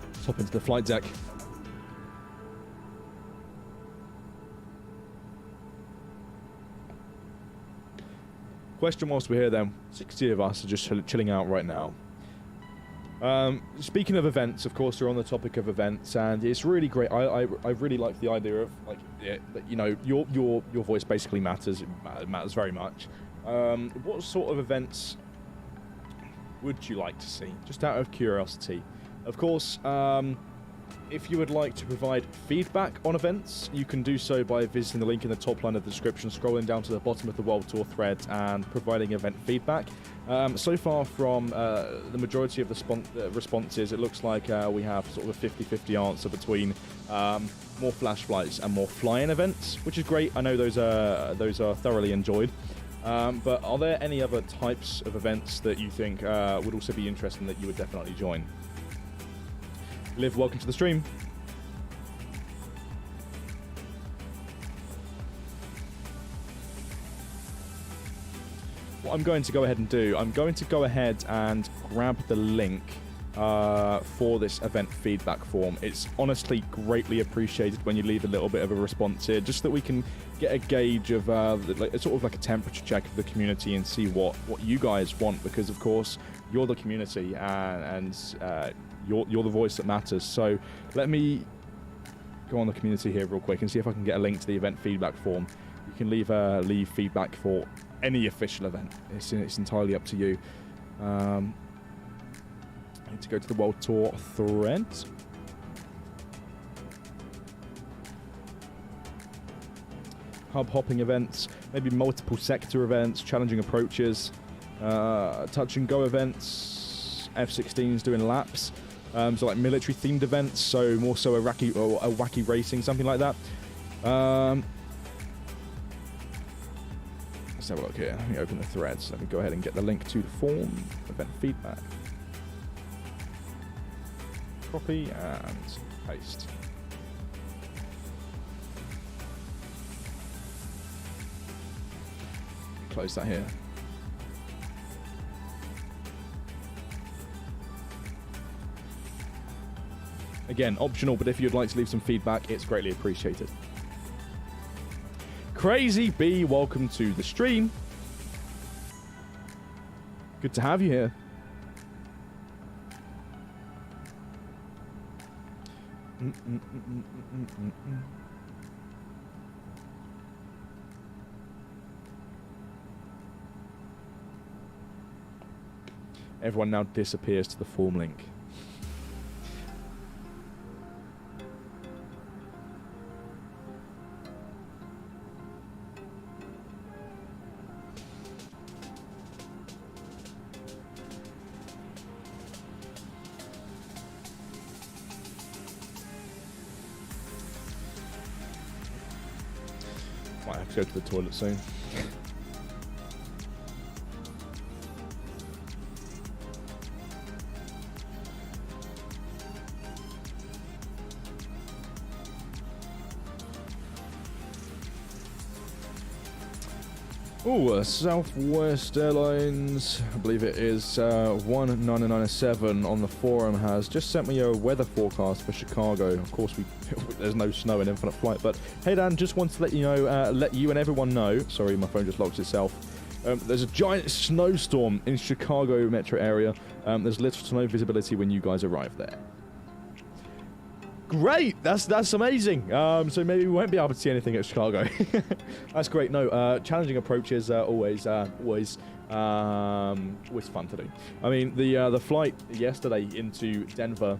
Let's hop into the flight deck. Question whilst we're here then, 60 of us are just chilling out right now. Speaking of events, of course, we're on the topic of events, and it's really great. I really like the idea of, like, you know, your voice basically matters. It matters very much. What sort of events would you like to see? Just out of curiosity. Of course, if you would like to provide feedback on events, you can do so by visiting the link in the top line of the description, scrolling down to the bottom of the World Tour thread, and providing event feedback. So far from the majority of the responses, it looks like we have sort of a 50-50 answer between more flash flights and more fly-in events, which is great. I know those are thoroughly enjoyed. But are there any other types of events that you think would also be interesting that you would definitely join? Liv, welcome to the stream. What I'm going to go ahead and do, I'm going to go ahead and grab the link for this event feedback form. It's honestly greatly appreciated when you leave a little bit of a response here, just that we can get a gauge of sort of like a temperature check of the community and see what you guys want, because of course you're the community and you're the voice that matters. So let me go on the community here real quick and see if I can get a link to the event feedback form. You can leave feedback for any official event. It's entirely up to you. I need to go to the World Tour thread. Hub hopping events, maybe multiple sector events, challenging approaches, touch and go events, F-16s doing laps. So like military themed events, so more so a wacky racing, something like that. Let's have a look here. Let me open the threads. Let me go ahead and get the link to the form, event feedback. Copy and paste. Close that here. Again, optional, but if you'd like to leave some feedback, it's greatly appreciated. Crazy B, welcome to the stream. Good to have you here. Everyone now disappears to the form link. Might have to go to the toilet soon. Oh, Southwest Airlines, I believe it is 1997 on the forum, has just sent me a weather forecast for Chicago. Of course, there's no snow in Infinite Flight, but hey Dan, just wanted to let you know, let you and everyone know, sorry, my phone just locked itself. There's a giant snowstorm in Chicago metro area. There's little to no visibility when you guys arrive there. Great, that's amazing. So maybe we won't be able to see anything at Chicago. That's great. No, challenging approaches are always fun to do. I mean, the flight yesterday into Denver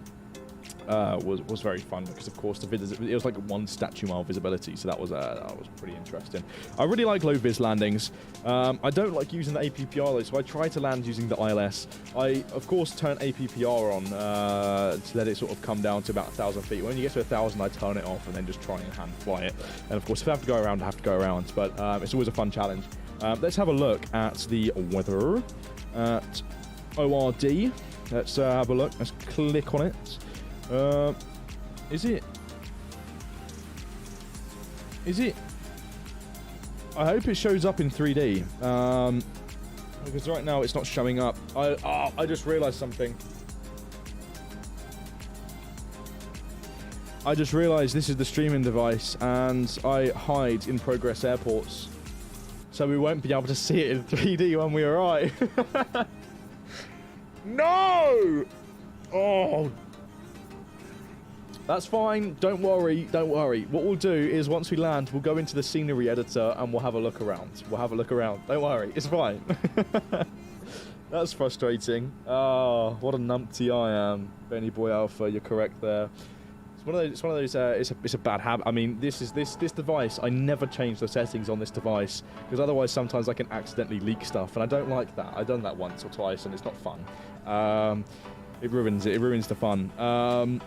was very fun because, of course, it was like 1 statue mile visibility, so that was pretty interesting. I really like low vis landings. I don't like using the APPR though, so I try to land using the ILS. I, of course, turn APPR on to let it sort of come down to about 1,000 feet. When you get to 1,000, I turn it off and then just try and hand fly it. And of course, if I have to go around, I have to go around. But it's always a fun challenge. Let's have a look at the weather at ORD. Let's have a look. Let's click on it. Is it? I hope it shows up in 3D. Because right now it's not showing up. I just realized something. I just realized this is the streaming device, and I hide in progress airports. So we won't be able to see it in 3D when we arrive. No! Oh. That's fine. Don't worry. Don't worry. What we'll do is once we land, we'll go into the scenery editor and we'll have a look around. Don't worry. It's fine. That's frustrating. Oh, what a numpty I am. Benny Boy Alpha, you're correct there. It's one of those. It's a bad habit. I mean, this device. I never change the settings on this device because otherwise sometimes I can accidentally leak stuff, and I don't like that. I've done that once or twice, and it's not fun. It ruins it. It ruins the fun.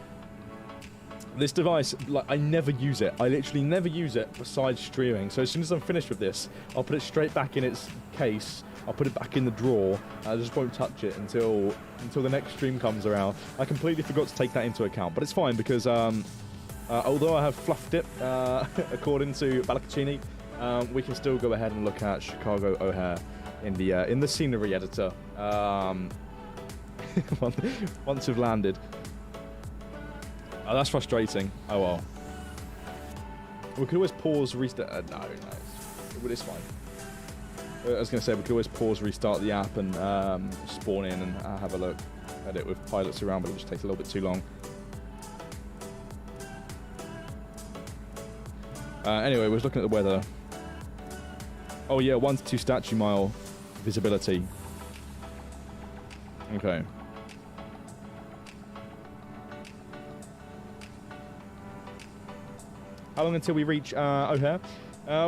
This device, like, I never use it. I literally never use it besides streaming. So as soon as I'm finished with this, I'll put it straight back in its case. I'll put it back in the drawer. I just won't touch it until the next stream comes around. I completely forgot to take that into account, but it's fine because although I have fluffed it according to Balaccini, we can still go ahead and look at Chicago O'Hare in the scenery editor once we've landed. Oh, that's frustrating. Oh well. We could always pause, restart. No, it's fine. I was going to say we could always pause, restart the app, and spawn in and have a look at it with pilots around, but it just takes a little bit too long. Anyway, we're looking at the weather. Oh yeah, 1 to 2 statue mile visibility. Okay. How long until we reach O'Hare?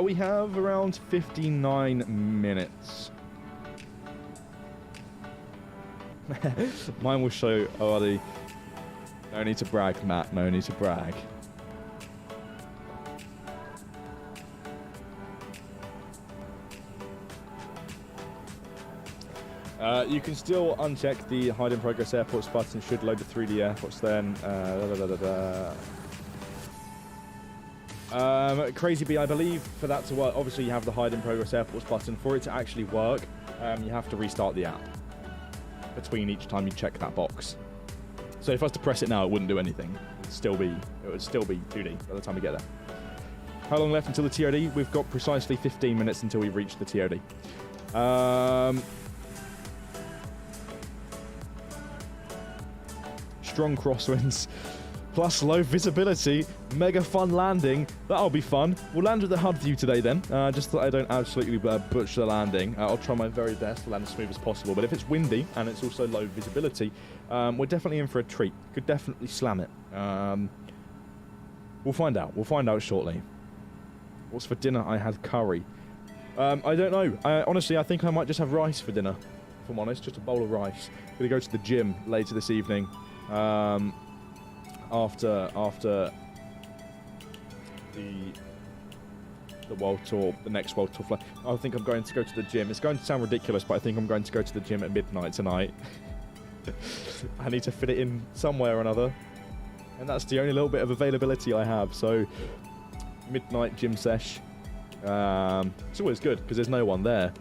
We have around 59 minutes. Mine will show ORD. No need to brag, Matt. No need to brag. You can still uncheck the hide in progress airports button. Should load the 3D airports then. Crazy Bee, I believe for that to work, obviously you have the hide in progress airports button. For it to actually work, you have to restart the app between each time you check that box. So if I was to press it now, it wouldn't do anything. It would still be 2D by the time we get there. How long left until the TOD? We've got precisely 15 minutes until we reach the TOD. Strong crosswinds. Plus low visibility, mega fun landing. That'll be fun. We'll land with the HUD view today then, just so I don't absolutely butcher the landing. I'll try my very best to land as smooth as possible. But if it's windy and it's also low visibility, we're definitely in for a treat. Could definitely slam it. We'll find out. We'll find out shortly. What's for dinner? I had curry. I don't know. Honestly, I think I might just have rice for dinner, if I'm honest. Just a bowl of rice. Gonna go to the gym later this evening. After the world tour, the next world tour flight, I think I'm going to go to the gym. It's going to sound ridiculous, but I think I'm going to go to the gym at midnight tonight. I need to fit it in somewhere or another, and that's the only little bit of availability I have. So midnight gym sesh. It's always good because there's no one there,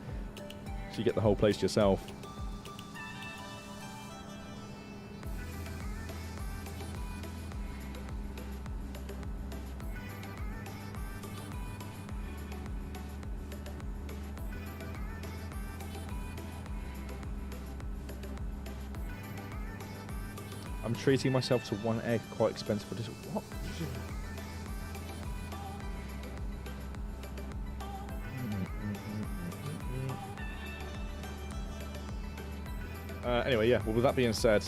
so you get the whole place to yourself. I'm treating myself to 1 egg, quite expensive for this. What? Anyway, yeah, well, with that being said,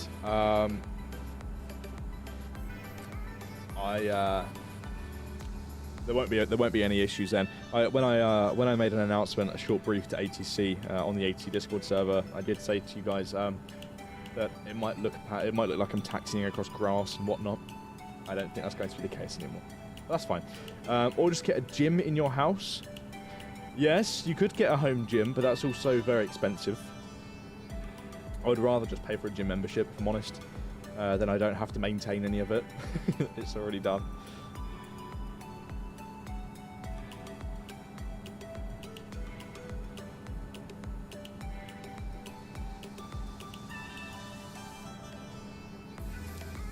there won't be any issues then. When I made an announcement, a short brief to ATC on the ATC Discord server, I did say to you guys that it might look like I'm taxiing across grass and whatnot. I don't think that's going to be the case anymore. But that's fine. Or just get a gym in your house. Yes, you could get a home gym, but that's also very expensive. I would rather just pay for a gym membership, if I'm honest. Then I don't have to maintain any of it. It's already done.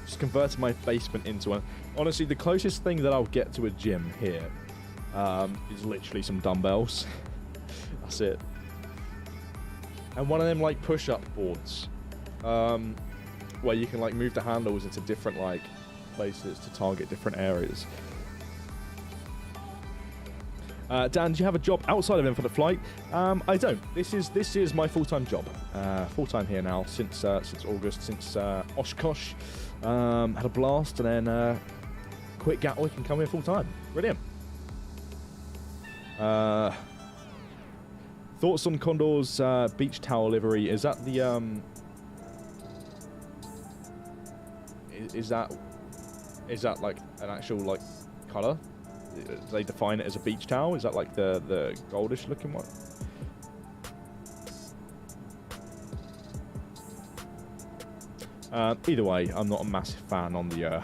Just converted my basement into one. Honestly, the closest thing that I'll get to a gym here is literally some dumbbells. That's it. And one of them like push-up boards. Where you can like move the handles into different like places to target different areas. Dan, do you have a job outside of Infinite Flight? I don't. This is my full-time job. Full-time here now since August, since Oshkosh. Had a blast and then quit Gatwick and come here full-time. Brilliant. Thoughts on Condor's beach towel livery? Is that the Is that like an actual like color? Do they define it as a beach towel? Is that like the goldish looking one? Either way, I'm not a massive fan on the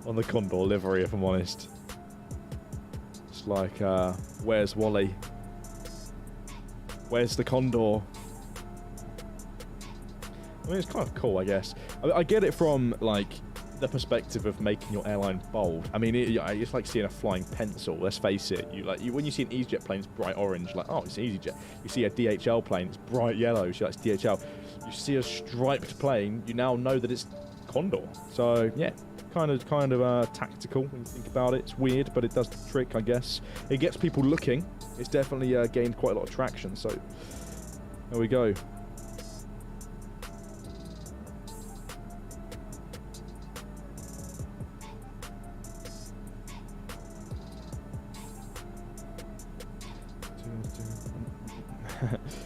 on the Condor livery, if I'm honest. It's like, where's Wally? Where's the Condor? I mean, it's kind of cool, I guess. I get it from, like, the perspective of making your airline bold. I mean, it's like seeing a flying pencil, let's face it. When you see an EasyJet plane, it's bright orange, like, oh, it's an EasyJet. You see a DHL plane, it's bright yellow, so that's DHL. You see a striped plane, you now know that it's Condor. So, yeah, kind of tactical when you think about it. It's weird, but it does the trick, I guess. It gets people looking. It's definitely gained quite a lot of traction, so there we go.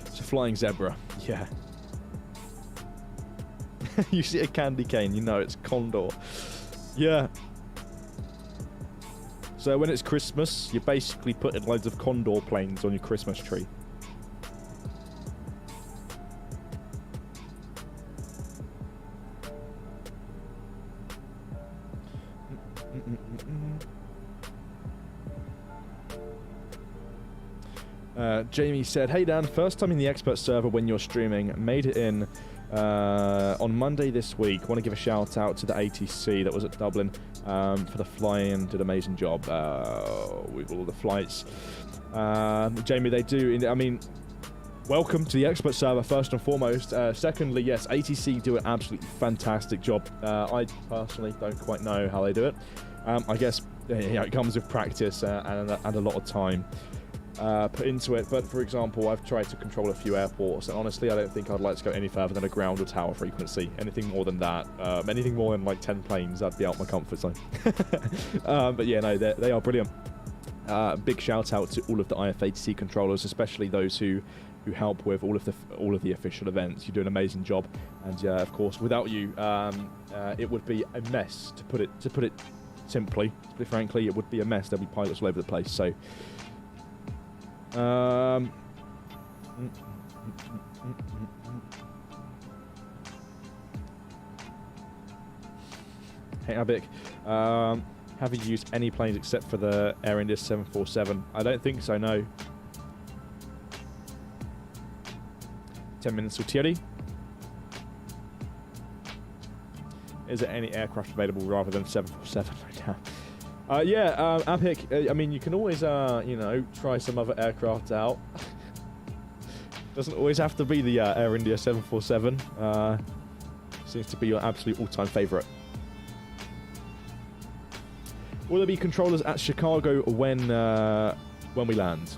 It's a flying zebra, yeah. You see a candy cane, you know it's Condor. Yeah. So when it's Christmas, you're basically putting loads of Condor planes on your Christmas tree. Jamie said, hey Dan, first time in the expert server when you're streaming, made it in on Monday this week. Want to give a shout out to the ATC that was at Dublin for the flying, did an amazing job with all the flights. Jamie, they do, I mean, welcome to the expert server first and foremost. Secondly, yes, ATC do an absolutely fantastic job. I personally don't quite know how they do it. I guess it comes with practice and a lot of time put into it. But for example, I've tried to control a few airports, and honestly I don't think I'd like to go any further than a ground or tower frequency. Anything more than that, anything more than like 10 planes, that'd be out my comfort zone. But yeah, no, they are brilliant. Big shout out to all of the IFATC controllers, especially those who help with all of the official events. You do an amazing job, and of course without you it would be a mess, to put it simply. Frankly, it would be a mess. There'll be pilots all over the place. So hey Abik, have you used any planes except for the Air India 747? I don't think so, no. 10 minutes with Thierry. Is there any aircraft available rather than 747 right now? Yeah, Apic, I mean, you can always, try some other aircraft out. Doesn't always have to be the Air India 747. Seems to be your absolute all-time favourite. Will there be controllers at Chicago when we land?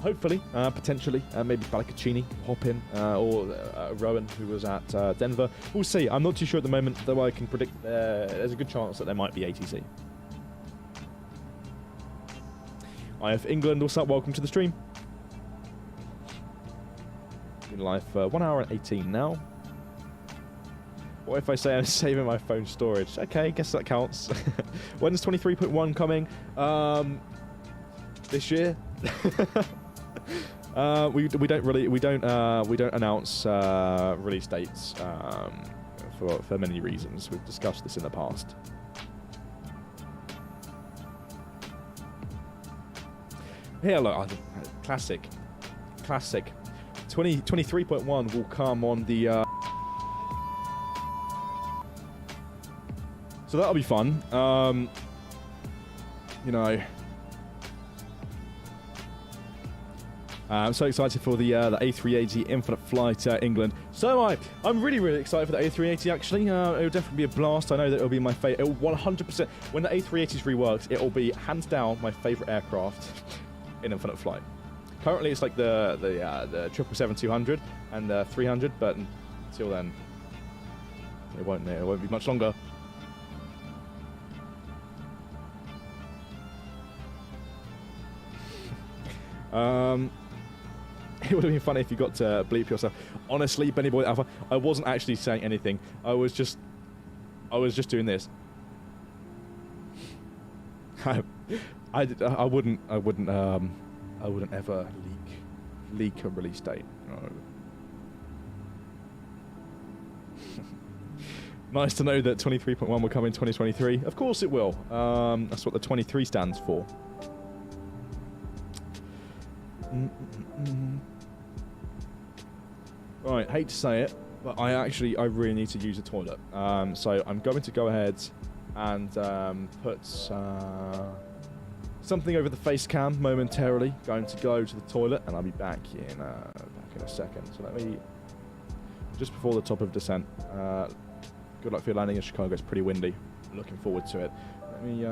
Hopefully, potentially, maybe Balacaccini hop in, or Rowan, who was at Denver. We'll see. I'm not too sure at the moment, though I can predict there's a good chance that there might be ATC. I have England. What's up? Welcome to the stream. Been live for 1 hour and 18 now. What if I say I'm saving my phone storage? Okay, guess that counts. When's 23.1 coming? This year. We don't announce release dates for many reasons. We've discussed this in the past. Here, look, classic. 23.1 will come on the. So that'll be fun. You know. I'm so excited for the A380 Infinite Flight England. So am I. I'm really excited for the A380 actually. It'll definitely be a blast. I know that it'll be my favorite. It'll 100%. When the A380's reworked, it'll be hands down my favorite aircraft in Infinite Flight. Currently, it's like the 777-200 and the 300, but until then, it won't be much longer. It would have been funny if you got to bleep yourself. Honestly, Benny Boy Alpha, I wasn't actually saying anything. I was just doing this. I wouldn't ever leak a release date. No. Nice to know that 23.1 will come in 2023. Of course it will. That's what the 23 stands for. Right, hate to say it, but I really need to use the toilet. So I'm going to go ahead and put something over the face cam momentarily. Going to go to the toilet, and I'll be back in a second. So let me, just before the top of descent. Good luck for your landing in Chicago. It's pretty windy. Looking forward to it. Let me.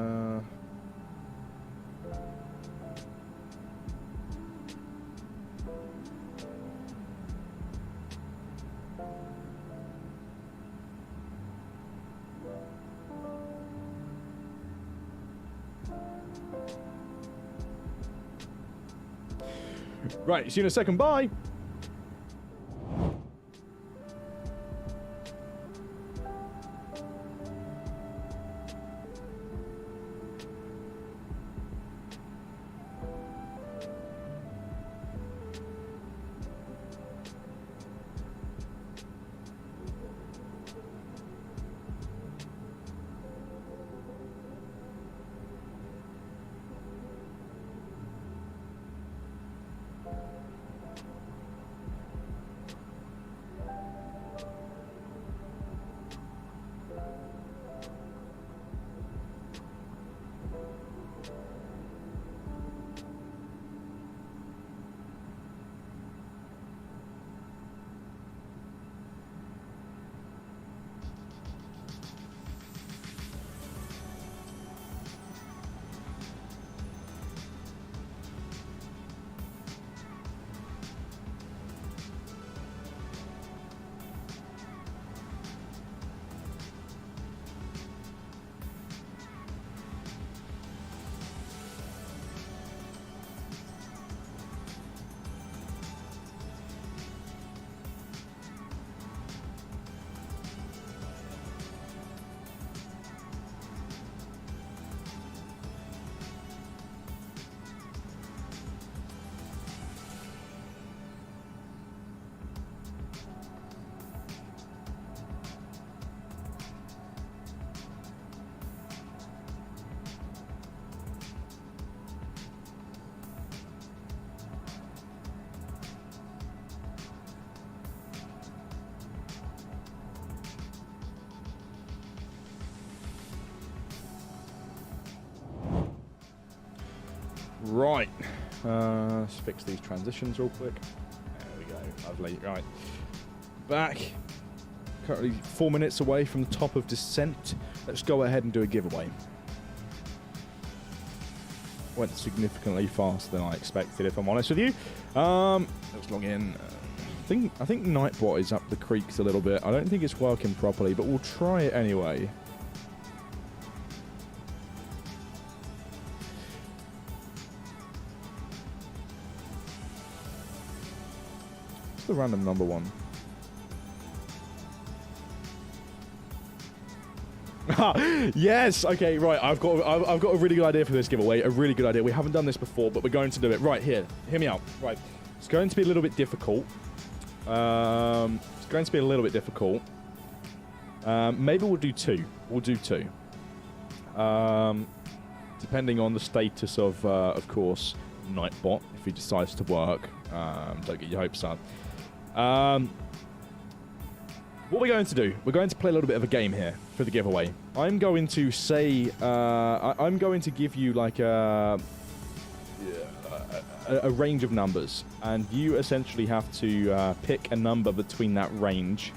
Right, see you in a second. Bye. Right, let's fix these transitions real quick. There we go, lovely. Right, back. Currently 4 minutes away from the top of descent. Let's go ahead and do a giveaway. Went significantly significantly faster than I expected, if I'm honest with you. Let's log in. I think 𝗖𝗛𝗔𝗡𝗏𝗧 is up the creeks a little bit. I don't think it's working properly, but we'll try it anyway. What's the random number one? Yes. Okay. Right. I've got a really good idea for this giveaway. A really good idea. We haven't done this before, but we're going to do it. Right here. Hear me out. Right. It's going to be a little bit difficult. It's going to be a little bit difficult. Maybe we'll do two. We'll do two. Depending on the status of course, 𝗖𝗛𝗏𝗏, if he decides to work. Don't get your hopes up. What we're going to do, we're going to play a little bit of a game here for the giveaway. I'm going to say, I'm going to give you like a range of numbers, and you essentially have to pick a number between that range.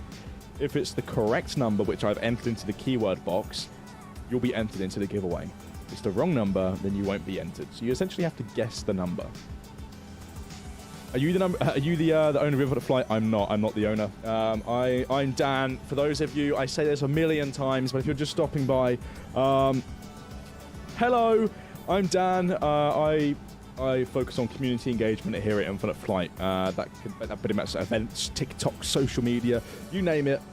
If it's the correct number, which I've entered into the keyword box, you'll be entered into the giveaway. If it's the wrong number, then you won't be entered. So you essentially have to guess the number. Are you the owner of Infinite Flight? I'm not. I'm not the owner. I'm Dan. For those of you, I say this a million times, but if you're just stopping by, hello, I'm Dan. I focus on community engagement here at Infinite Flight. That pretty much events, TikTok, social media, you name it,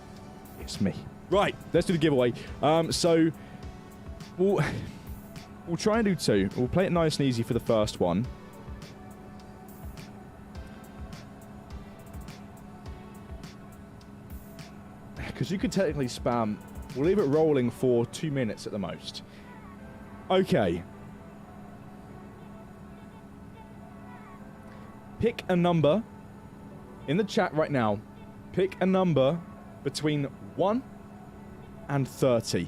it's me. Right, let's do the giveaway. So we'll try and do two. We'll play it nice and easy for the first one. Because you could technically spam. We'll leave it rolling for 2 minutes at the most. Okay. Pick a number in the chat right now. Pick a number between 1 and 30.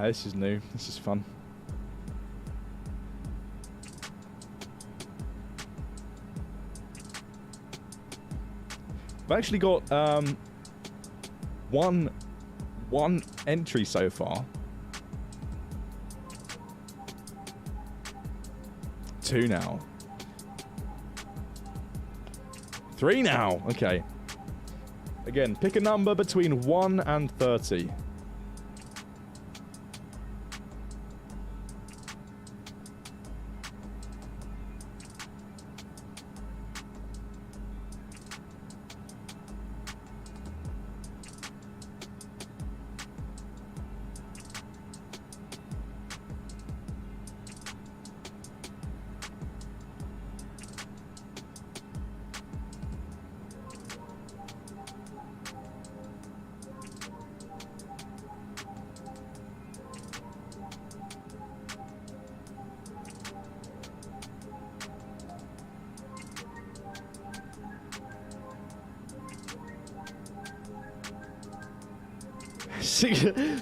This is new. This is fun. I've actually got one entry so far. 2 now. 3 now. Okay. Again, pick a number between 1 and 30.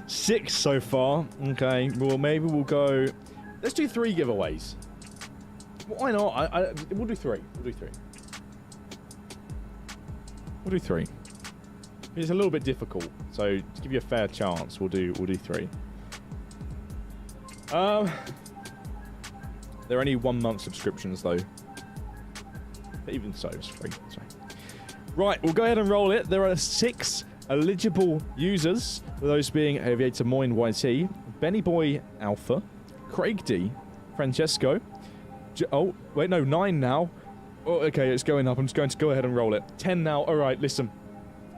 Six so far. Okay, well, maybe we'll go... Let's do 3 giveaways. Why not? We'll do 3. We'll do 3. We'll do 3. It's a little bit difficult, so to give you a fair chance, we'll do 3. They're only 1-month subscriptions, though. But even so, it's free. Sorry. Right, we'll go ahead and roll it. There are 6 eligible users, those being Aviator Moin YT, Benny Boy Alpha, Craig D, Francesco. Oh, wait, no, 9 now. Oh, okay, it's going up. I'm just going to go ahead and roll it. 10 now. All right, listen.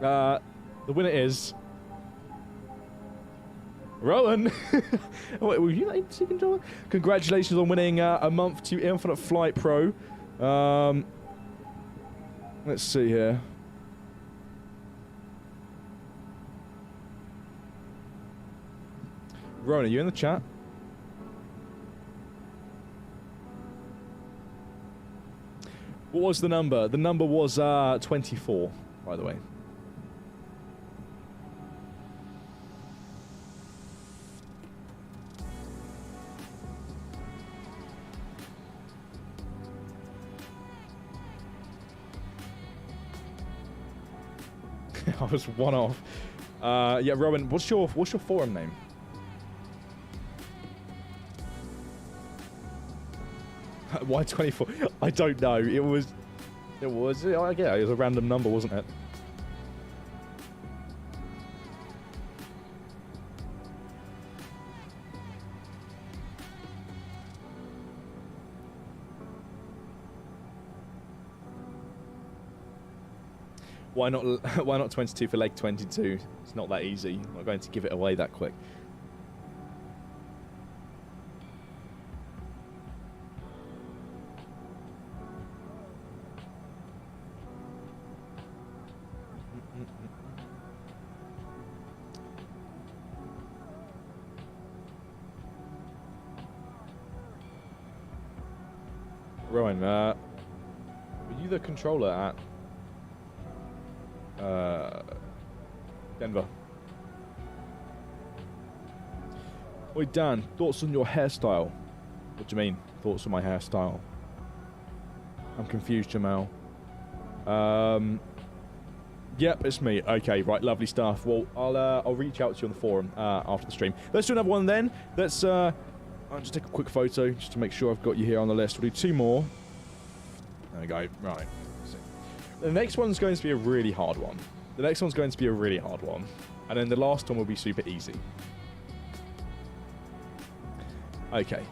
The winner is Rowan. Wait, were you not able to see controller? Congratulations on winning a month to Infinite Flight Pro. Let's see here. Rowan, are you in the chat? What was the number? The number was 24, by the way. I was 1 off. Yeah, Rowan, what's your forum name? Why 24? I don't know. It was yeah, it was a random number, wasn't it? Why not 22 for leg 22? It's not that easy. I'm not going to give it away that quick. Rowan, were you the controller at Denver? Oi, Dan, thoughts on your hairstyle? What do you mean, thoughts on my hairstyle? I'm confused, Jamal. Yep, it's me. Okay, right, lovely stuff. Well, I'll reach out to you on the forum after the stream. Let's do another one then. Let's I'll just take a quick photo just to make sure I've got you here on the list. We'll do 2 more. There we go. Right. The next one's going to be a really hard one. And then the last one will be super easy. Okay.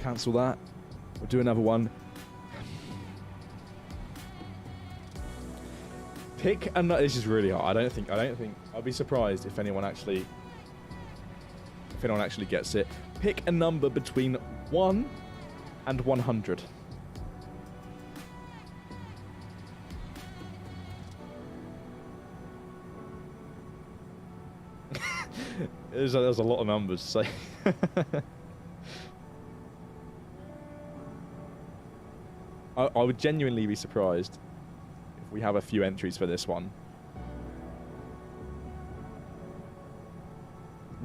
Cancel that. We'll do another one. Pick another. This is really hard. I don't think. I'll be surprised if anyone actually gets it. Pick a number between 1 and 100. There's a lot of numbers to say. I would genuinely be surprised if we have a few entries for this one.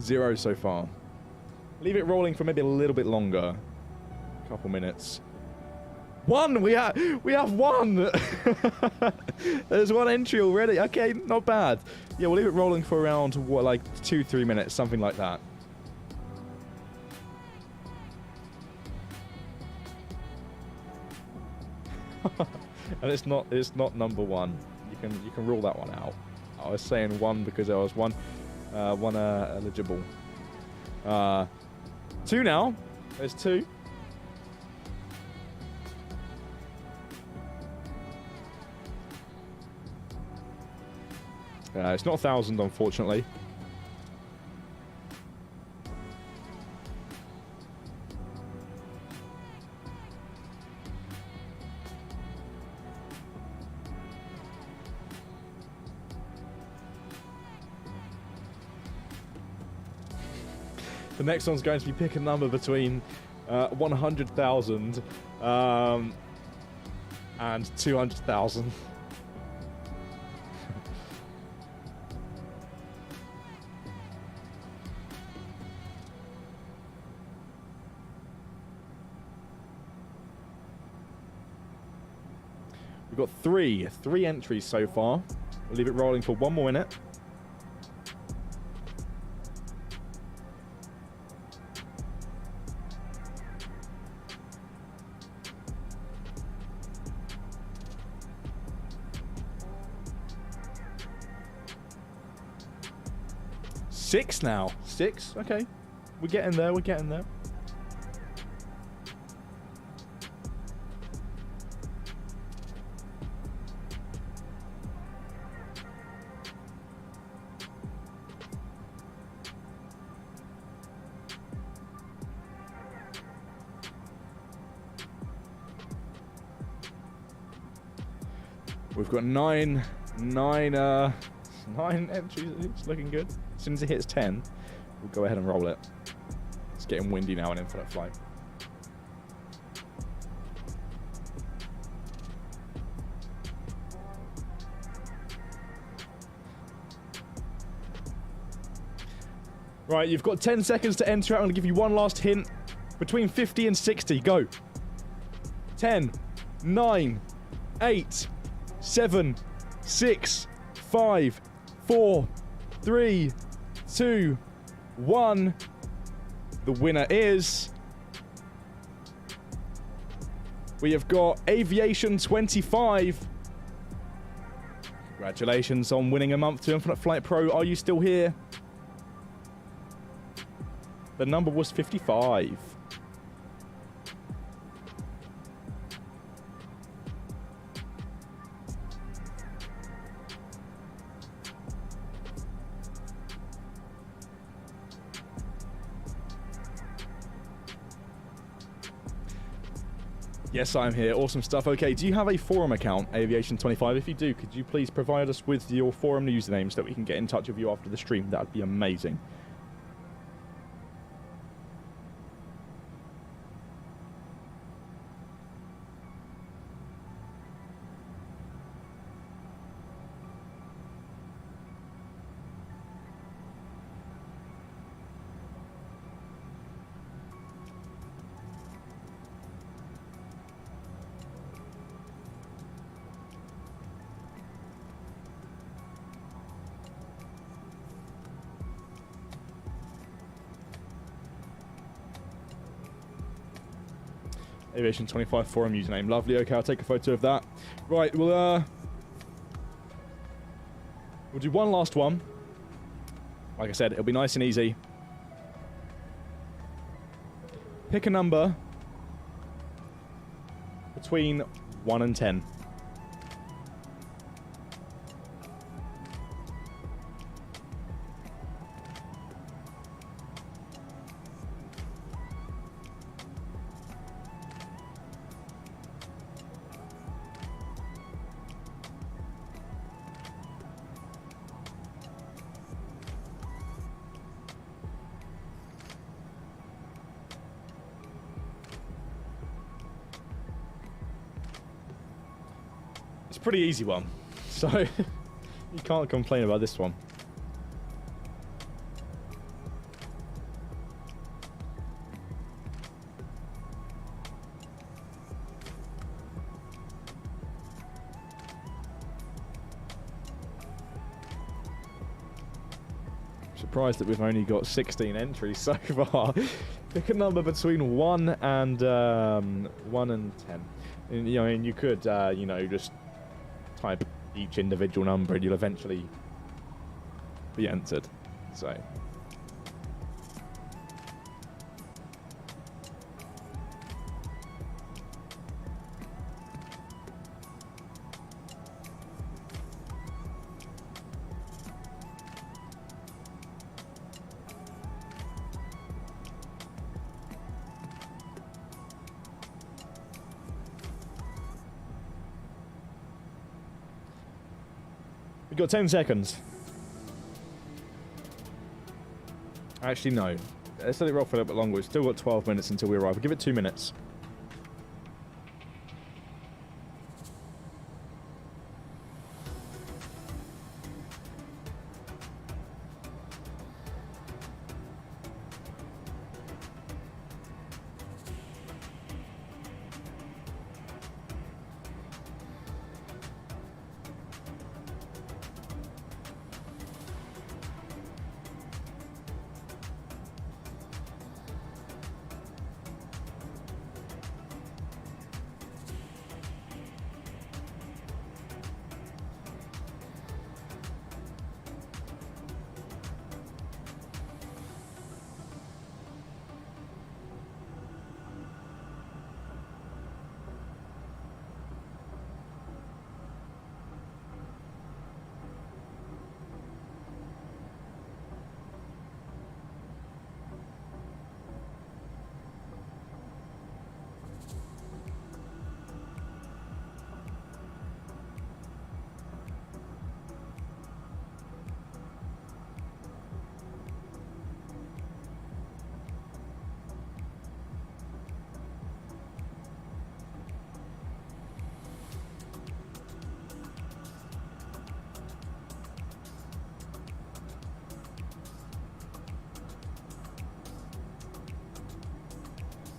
0 so far. Leave it rolling for maybe a little bit longer. A couple minutes. 1! We have 1! There's 1 entry already. Okay, not bad. Yeah, we'll leave it rolling for around, what, like 2-3 minutes, something like that. And it's not number 1. You can rule that one out. I was saying 1 because there was one eligible. 2 now. There's 2. It's not 1,000, unfortunately. The next one's going to be pick a number between 100,000 and 200,000. We've got three entries so far. We'll leave it rolling for 1 more minute. Six now. 6? Okay. We're getting there. We've got 9 entries. It's looking good. As soon as it hits 10, we'll go ahead and roll it. It's getting windy now in infinite flight. Right, you've got 10 seconds to enter out. I'm going to give you one last hint. Between 50 and 60, go. 10, 9, 8, 7, 6, 5, 4, 3, 2, 1. The winner is... we have got Aviation 25. Congratulations on winning a month to Infinite Flight Pro. Are you still here? The number was 55. Yes, I'm here. Awesome stuff. Okay, do you have a forum account, Aviation25? If you do, could you please provide us with your forum username so that we can get in touch with you after the stream? That would be amazing. Aviation 25 forum username. Lovely. Okay, I'll take a photo of that. Right, we'll do one last one. Like I said, it'll be nice and easy. Pick a number between 1 and 10. Pretty easy one, so you can't complain about this one. I'm surprised that we've only got 16 entries so far. Pick a number between 1 and 10. And, you know, and you could, you know, just type each individual number and you'll eventually be entered. So we've got 10 seconds. Actually, no. Let's let it roll for a little bit longer. We've still got 12 minutes until we arrive. We'll give it 2 minutes.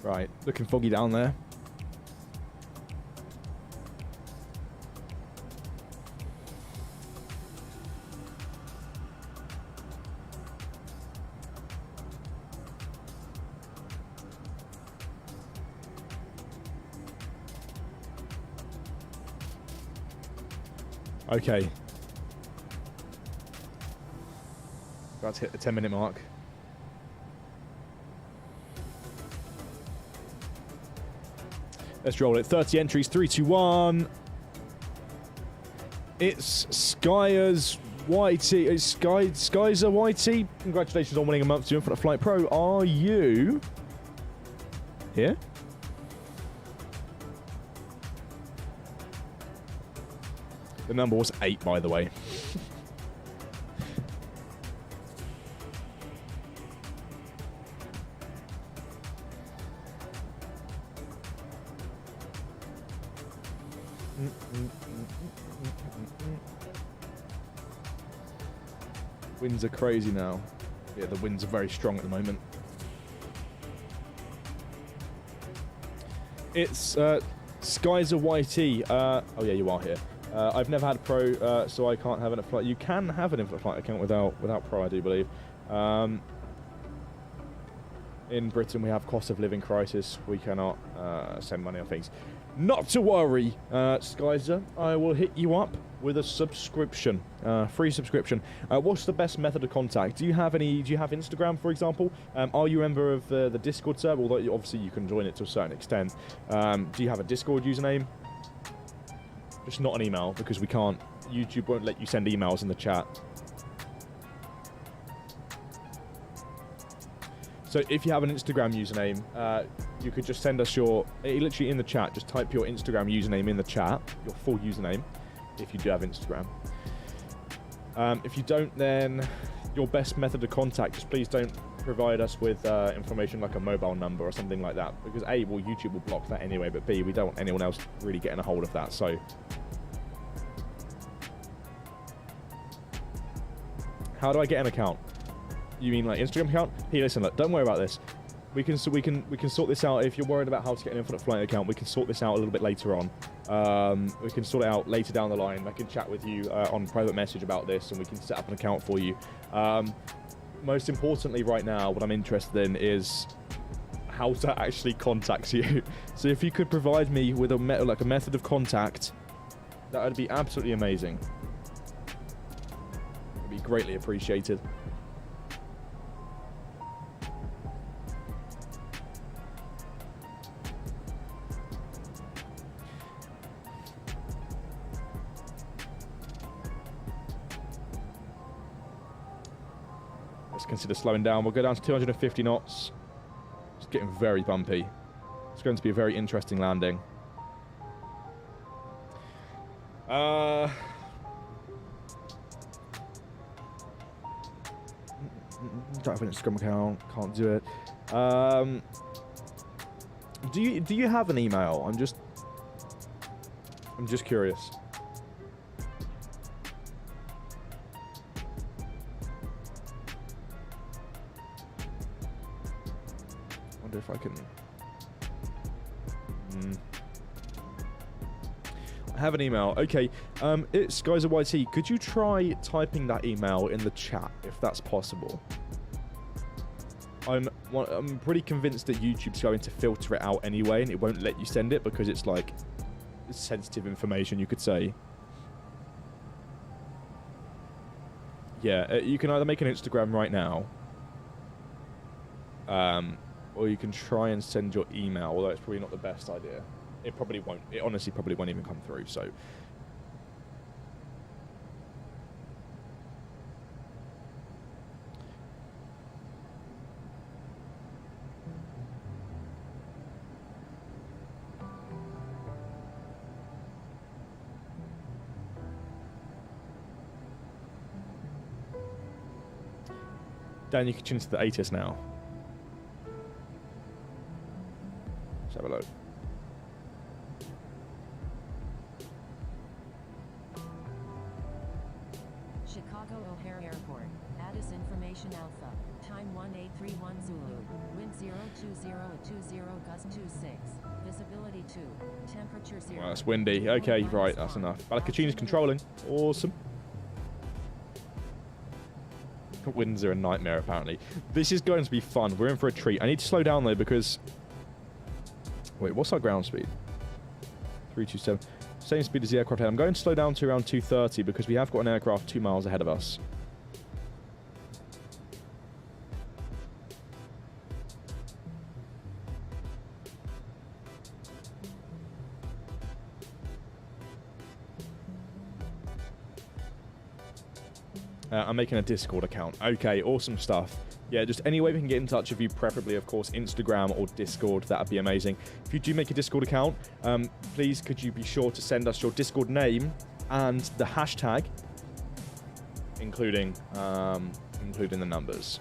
Right, looking foggy down there. Okay. About to hit the 10-minute mark. Let's roll it. 30 entries, 3, 2, 1. It's 𝗖𝗛𝗔𝗡𝗘𝗥𝗦𝗛. It's 𝗖𝗛𝗔𝗡𝗘𝗥𝗦𝗛. Congratulations on winning a month to Infinite Flight Pro. Are you here? The number was 8, by the way. Winds are crazy now. Yeah, the winds are very strong at the moment. It's 𝗖𝗛𝗡𝗘𝗥𝗦𝗛. Oh yeah, you are here. I've never had Pro, so I can't have an Infinite Flight. You can have an Infinite Flight account without Pro, I do believe. In Britain, we have cost of living crisis. We cannot send money on things. Not to worry, 𝗖𝗛𝗔. I will hit you up with a subscription, free subscription. What's the best method of contact? Do you have Instagram, for example? Are you a member of the Discord server? Although obviously you can join it to a certain extent. Do you have a Discord username? Just not an email, because we can't. YouTube won't let you send emails in the chat. So if you have an Instagram username, you could just send us literally in the chat, just type your Instagram username in the chat, your full username, if you do have Instagram. If you don't, then your best method of contact, just please don't provide us with information like a mobile number or something like that, because A, well, YouTube will block that anyway, but B, we don't want anyone else really getting a hold of that, so. How do I get an account? You mean like Instagram account? Hey, listen, look, don't worry about this. We can sort this out. If you're worried about how to get an Infinite Flight account, we can sort this out a little bit later on. We can sort it out later down the line. I can chat with you on private message about this, and we can set up an account for you. Most importantly, right now, what I'm interested in is how to actually contact you. So if you could provide me with a method of contact, that would be absolutely amazing. It'd be greatly appreciated. Consider slowing down. We'll go down to 250 knots. It's getting very bumpy. It's going to be a very interesting landing. Don't have an Instagram account. Can't do it. Do you have an email? I'm just curious. If I can. I have an email. Okay, it's 𝗖𝗛𝗡𝗘𝗥𝗦𝗛. Could you try typing that email in the chat if that's possible? I'm pretty convinced that YouTube's going to filter it out anyway, and it won't let you send it because it's like sensitive information, you could say. Yeah, you can either make an Instagram right now. Or you can try and send your email, although it's probably not the best idea. It probably won't. It honestly probably won't even come through, so. Dan, you can tune into the ATIS now. Let's have a look. Chicago O'Hare Airport. ATIS Information Alpha. Time 1831 Zulu. Wind 02020 gust 26. Visibility 2. Temperature 0. Well, that's windy. Okay, right, that's enough. Balakachini's controlling. Awesome. Winds are a nightmare, apparently. This is going to be fun. We're in for a treat. I need to slow down, though, because... Wait, what's our ground speed? 327. Same speed as the aircraft ahead. I'm going to slow down to around 230 because we have got an aircraft 2 miles ahead of us. I'm making a Discord account. Okay, awesome stuff. Yeah, just any way we can get in touch with you, preferably, of course, Instagram or Discord. That would be amazing. If you do make a Discord account, please could you be sure to send us your Discord name and the hashtag, including the numbers.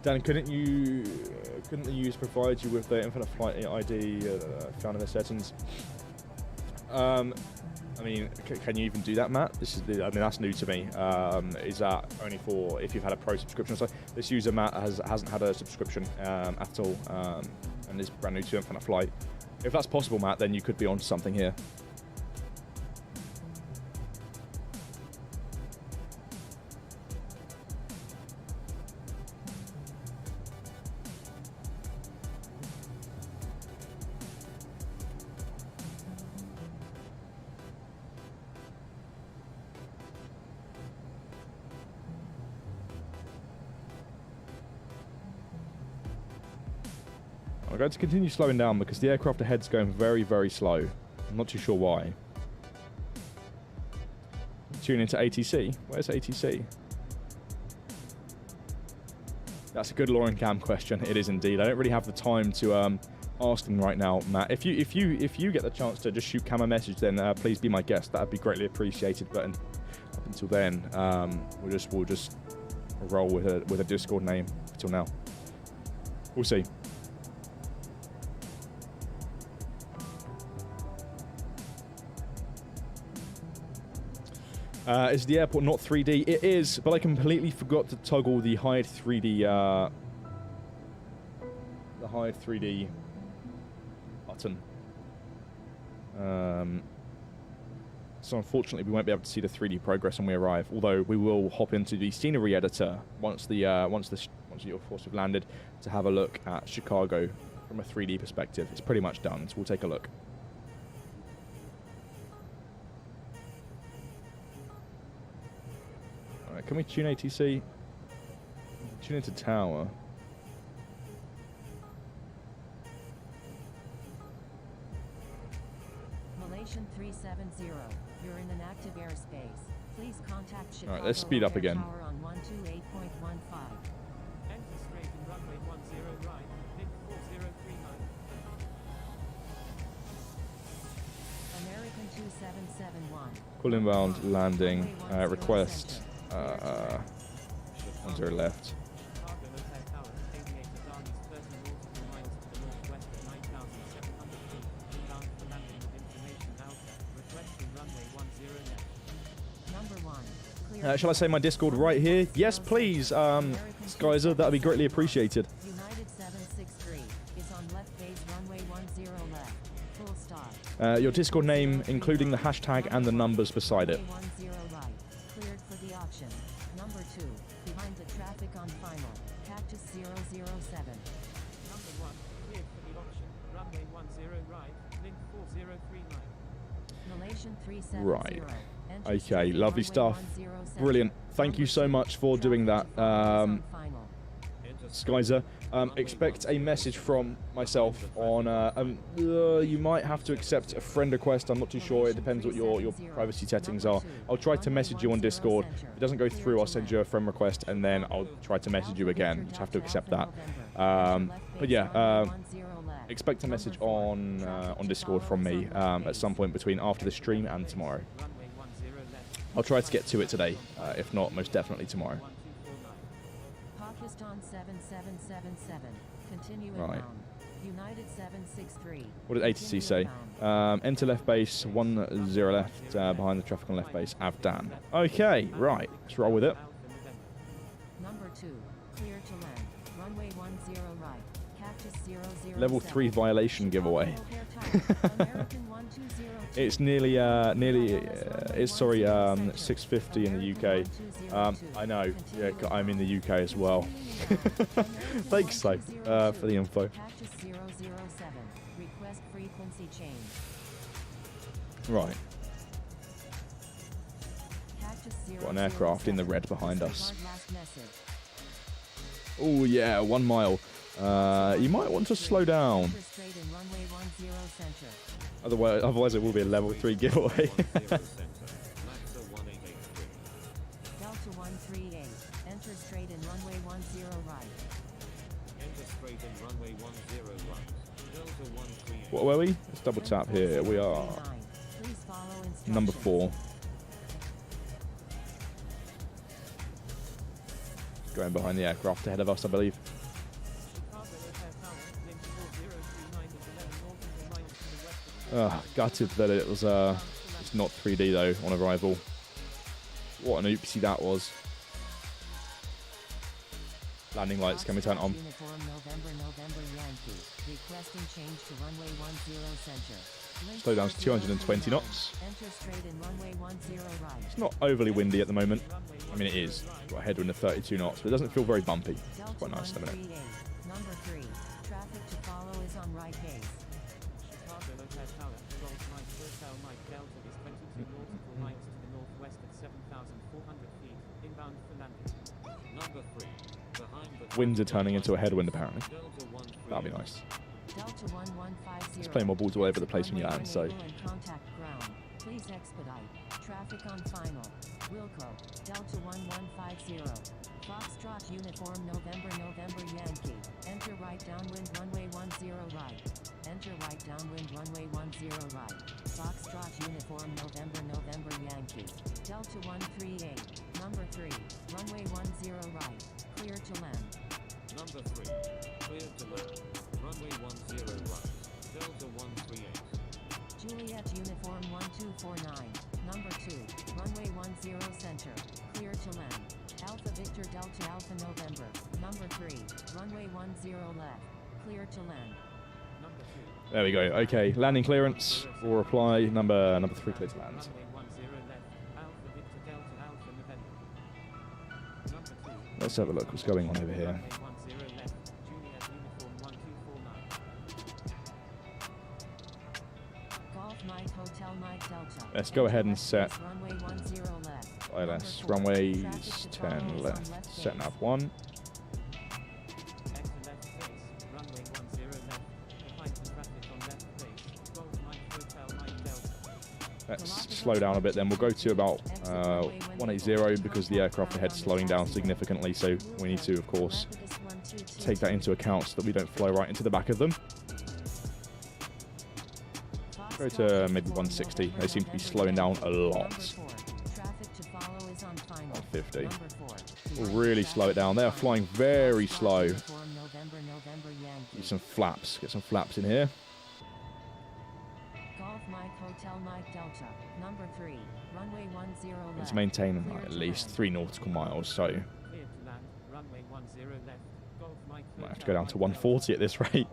Dan, couldn't the user provide you with the infinite flight ID found in the settings? I mean, can you even do that, Matt? That's new to me. Is that only for if you've had a pro subscription? So this user, Matt, hasn't had a subscription at all, and is brand new to Infinite Flight. If that's possible, Matt, then you could be onto something here. I'm going to continue slowing down because the aircraft ahead's going very, very slow. I'm not too sure why. Tune into ATC. Where's ATC? That's a good Lauren Cam question. It is indeed. I don't really have the time to ask them right now, Matt. If you get the chance to just shoot Cam a message, then please be my guest. That'd be greatly appreciated. But up until then, we'll just roll with a Discord name until now. We'll see. Is the airport not 3D? It is, but I completely forgot to toggle the hide 3D button. So unfortunately, we won't be able to see the 3D progress when we arrive. Although we will hop into the scenery editor once you're forced have landed to have a look at Chicago from a 3D perspective. It's pretty much done, so we'll take a look. Can we tune ATC? Tune into tower. Malaysian 370, you're in an active airspace. Please contact Chicago. Alright, let's speed up again. Tower on 128.15. Enter straight and runway 10 right, hit 4039. American 2771. Full inbound landing. Request. 10 left. Chicago Hotel Tower, aviator Dargis 30 nautical miles to the northwest at 9,700 feet. Inbound for landing with information Alpha. Requesting runway 10 left. Number 1. Clear. Shall I say my Discord right here? Yes, please. 𝗖𝗛𝗔𝗡𝗟, that'd be greatly appreciated. United 763 is on left base runway 10 left. Full stop. Your Discord name, including the hashtag and the numbers beside it. Runway 10 right. Cleared for the option. Number 2. Behind the traffic on final. Cactus 007. Number 1, cleared for the option. Runway 10 right, link 4039. Malaysian 370. Right. Entry Okay, straight lovely runway stuff. 10 center. Brilliant. Thank you so much for doing that, Final. 𝗖𝗛𝗟. Expect a message from myself on. You might have to accept a friend request. I'm not too sure. It depends what your privacy settings are. I'll try to message you on Discord. If it doesn't go through, I'll send you a friend request, and then I'll try to message you again. You just have to accept that. But yeah, expect a message on Discord from me at some point between after the stream and tomorrow. Runway 10 left. I'll try to get to it today. If not, most definitely tomorrow. 1249. Pakistan 7777. Continue Right. inbound. United 763. What did ATC say? Enter left base, 10 left, behind the traffic on left base, Avdan. Okay, right, let's roll with it. Alpha November. Number 2. Clear to land. Runway 10 right. Cactus 007. Level 3 violation giveaway. American 1202. It's nearly, it's sorry, 6:50 in the UK. I know, yeah, I'm in the UK as well. Thanks, though, for the info. Cactus 007. Request frequency change. Right, Cactus got an aircraft in the 007. red behind us. Disregard last message. Oh yeah, 1 mile. You might want to slow down. Enter straight in runway 10 center. Otherwise it will be a level 3 giveaway. Delta 138. Enter straight in runway 10 right. Enter straight in runway 10 right. Delta 138. What were we? Let's double tap here. We are Please follow instructions. number 4. Going behind the aircraft ahead of us, I believe. Chicago O'Hare Tower, wind 4039 is 11 nautical miles to the west of Gutted that it was it's not 3D though on arrival. What an oopsie that was. Landing lights, can we turn it on? Uniform November Yankee. Requesting change to runway 10 center. Link Slow down to 220 009. knots. Enter straight in runway 10 right. It's not overly windy at the moment. I mean, it is. Got a headwind of 32 knots, but it doesn't feel very bumpy. Delta Quite nice in a minute. 138. Number 3. Traffic to follow is on right base. Chicago O'Hare Tower, Golf Mike Hotel Mike Delta is 22 nautical miles to the northwest at 7,400 feet, inbound for landing. Number 3. Behind the Winds are turning into a headwind apparently. Delta 138. That'd be nice. Delta 1150. It's playing more balls all over the place when you land, so. Runway enable and contact ground. Please expedite. Traffic on final. Wilco. Delta 1150. Foxtrot Uniform November Yankee. Enter right downwind runway 10 right. Enter right downwind runway 10 right. Foxtrot Uniform November Yankee. Delta 138. Number 3. Runway 10 right. Clear to land. Number 3. Clear to land. Runway 10 right. Delta 138. Juliet Uniform 1249. Number 2. Runway 10 center. Clear to land. Alpha Victor Delta Alpha November. Number 3. Runway 10 left. Clear to land. Number 2. There we go. Okay, landing clearance. We'll reply. Number 3 clear to land. Runway 10 left. Alpha Victor Delta Alpha November. Number 2. Let's have a look what's going on over here. Runway 10 left. Juliet Uniform 1249. Golf Mike Hotel Mike Delta. Let's go ahead and West set base, runway 10 left. ILS. Number 4. Runways Traffic to 10 follow is on left. left Set base. nav 1. Enter left base. Runway 10 left. Behind the traffic on left base. Golf Mike Hotel Mike Delta. Let's slow down a bit then. We'll go to about 180 because the aircraft ahead is slowing down significantly, so we need to, of course, Lapidus 122. take that into account so that we don't fly right into the back of them. Go to maybe 160. They seem to be slowing down a lot. Traffic to follow is on final. 150. Number 4. We'll really slow it down. They are flying very slow. Uniform November Yankee. Use some flaps. Get some flaps in here. Golf Mike Hotel Mike Delta. Number 3. Runway 10 left. Let's maintain Clear at to least land. 3 nautical miles, so Clear to land. Runway 10 left. Golf Mike might have to Hotel go down to Mike 140 at this rate.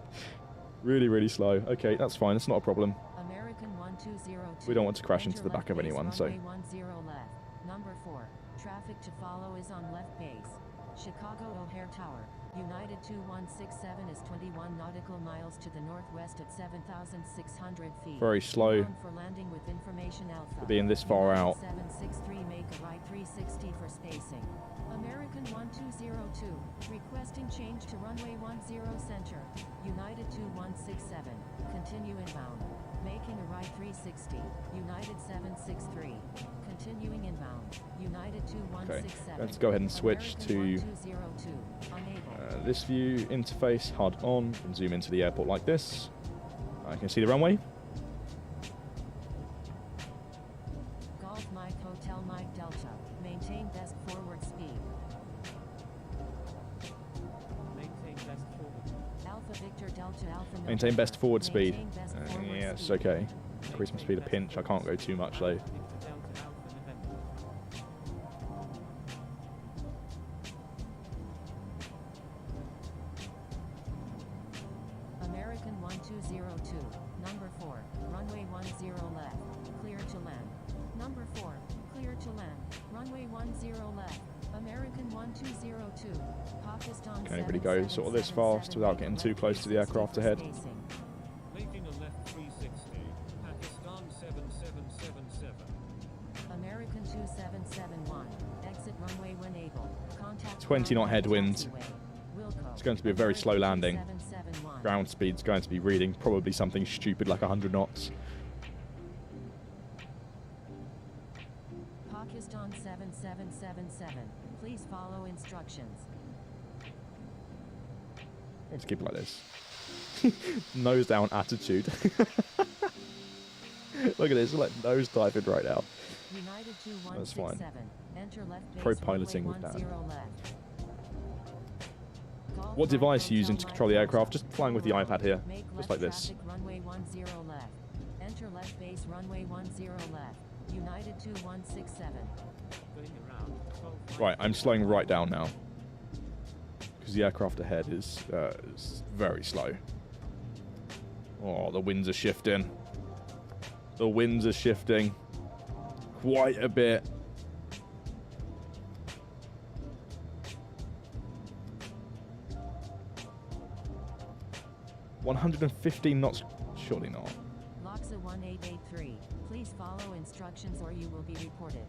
Really slow. Okay, that's fine. It's not a problem. American 1202. We don't want to crash Enter into the back left of base, anyone, so. runway 10 left. Number 4. Traffic to follow is on left base. Chicago O'Hare Tower. United 2167 is 21 nautical miles to the northwest at 7,600 feet. Very slow. Inbound for landing with information alpha. For being this far out. 763 make a right 360 for spacing. American 1202. Requesting change to runway 10 center. United 2167. Continue inbound. Making a right 360. United 763. Continuing inbound. United Okay, 2167. let's go ahead and switch American to 1202. Unable. this view interface, HUD on, and zoom into the airport like this. I can see the runway. Golf Mike Hotel Mike Delta. Maintain best forward speed. Maintain best forward. Alpha Victor Delta Alpha November. Maintain best forward speed. Maintain best forward Yes, speed. okay. Increase my speed a pinch. I can't go too much though. Victor Delta Alpha November. Number 4, runway 10 left, clear to land. Number 4, clear to land, runway 10 left, American 1202, Pakistan. Can't really go sort of this fast without getting too close to the aircraft ahead. Making a left 360, Pakistan 7777. American 2771, exit runway when able, contact 20 knot headwind. Wilco. It's going to be a very slow landing. 2771. Ground speed's going to be reading probably something stupid like 100 knots. Pakistan 7777, please follow instructions. Let's keep it like this. Nose down attitude. Look at this, like nose diving right now. United That's fine. 2167, enter left base Pro-piloting runway with Dan. 10 left. Golf What device Mike are you using to Hotel control the Mike aircraft? Hotel Just flying with the Road. iPad here, Make just left like this. traffic, runway 10 left. Enter left base runway 10 left. United 2167. Going around, 12 Right, I'm slowing right down now. Because the aircraft ahead is very slow. Oh, the winds are shifting. The winds are shifting. Quite a bit. $115 knots, surely not. Loxa 1883, please follow instructions or you will be reported.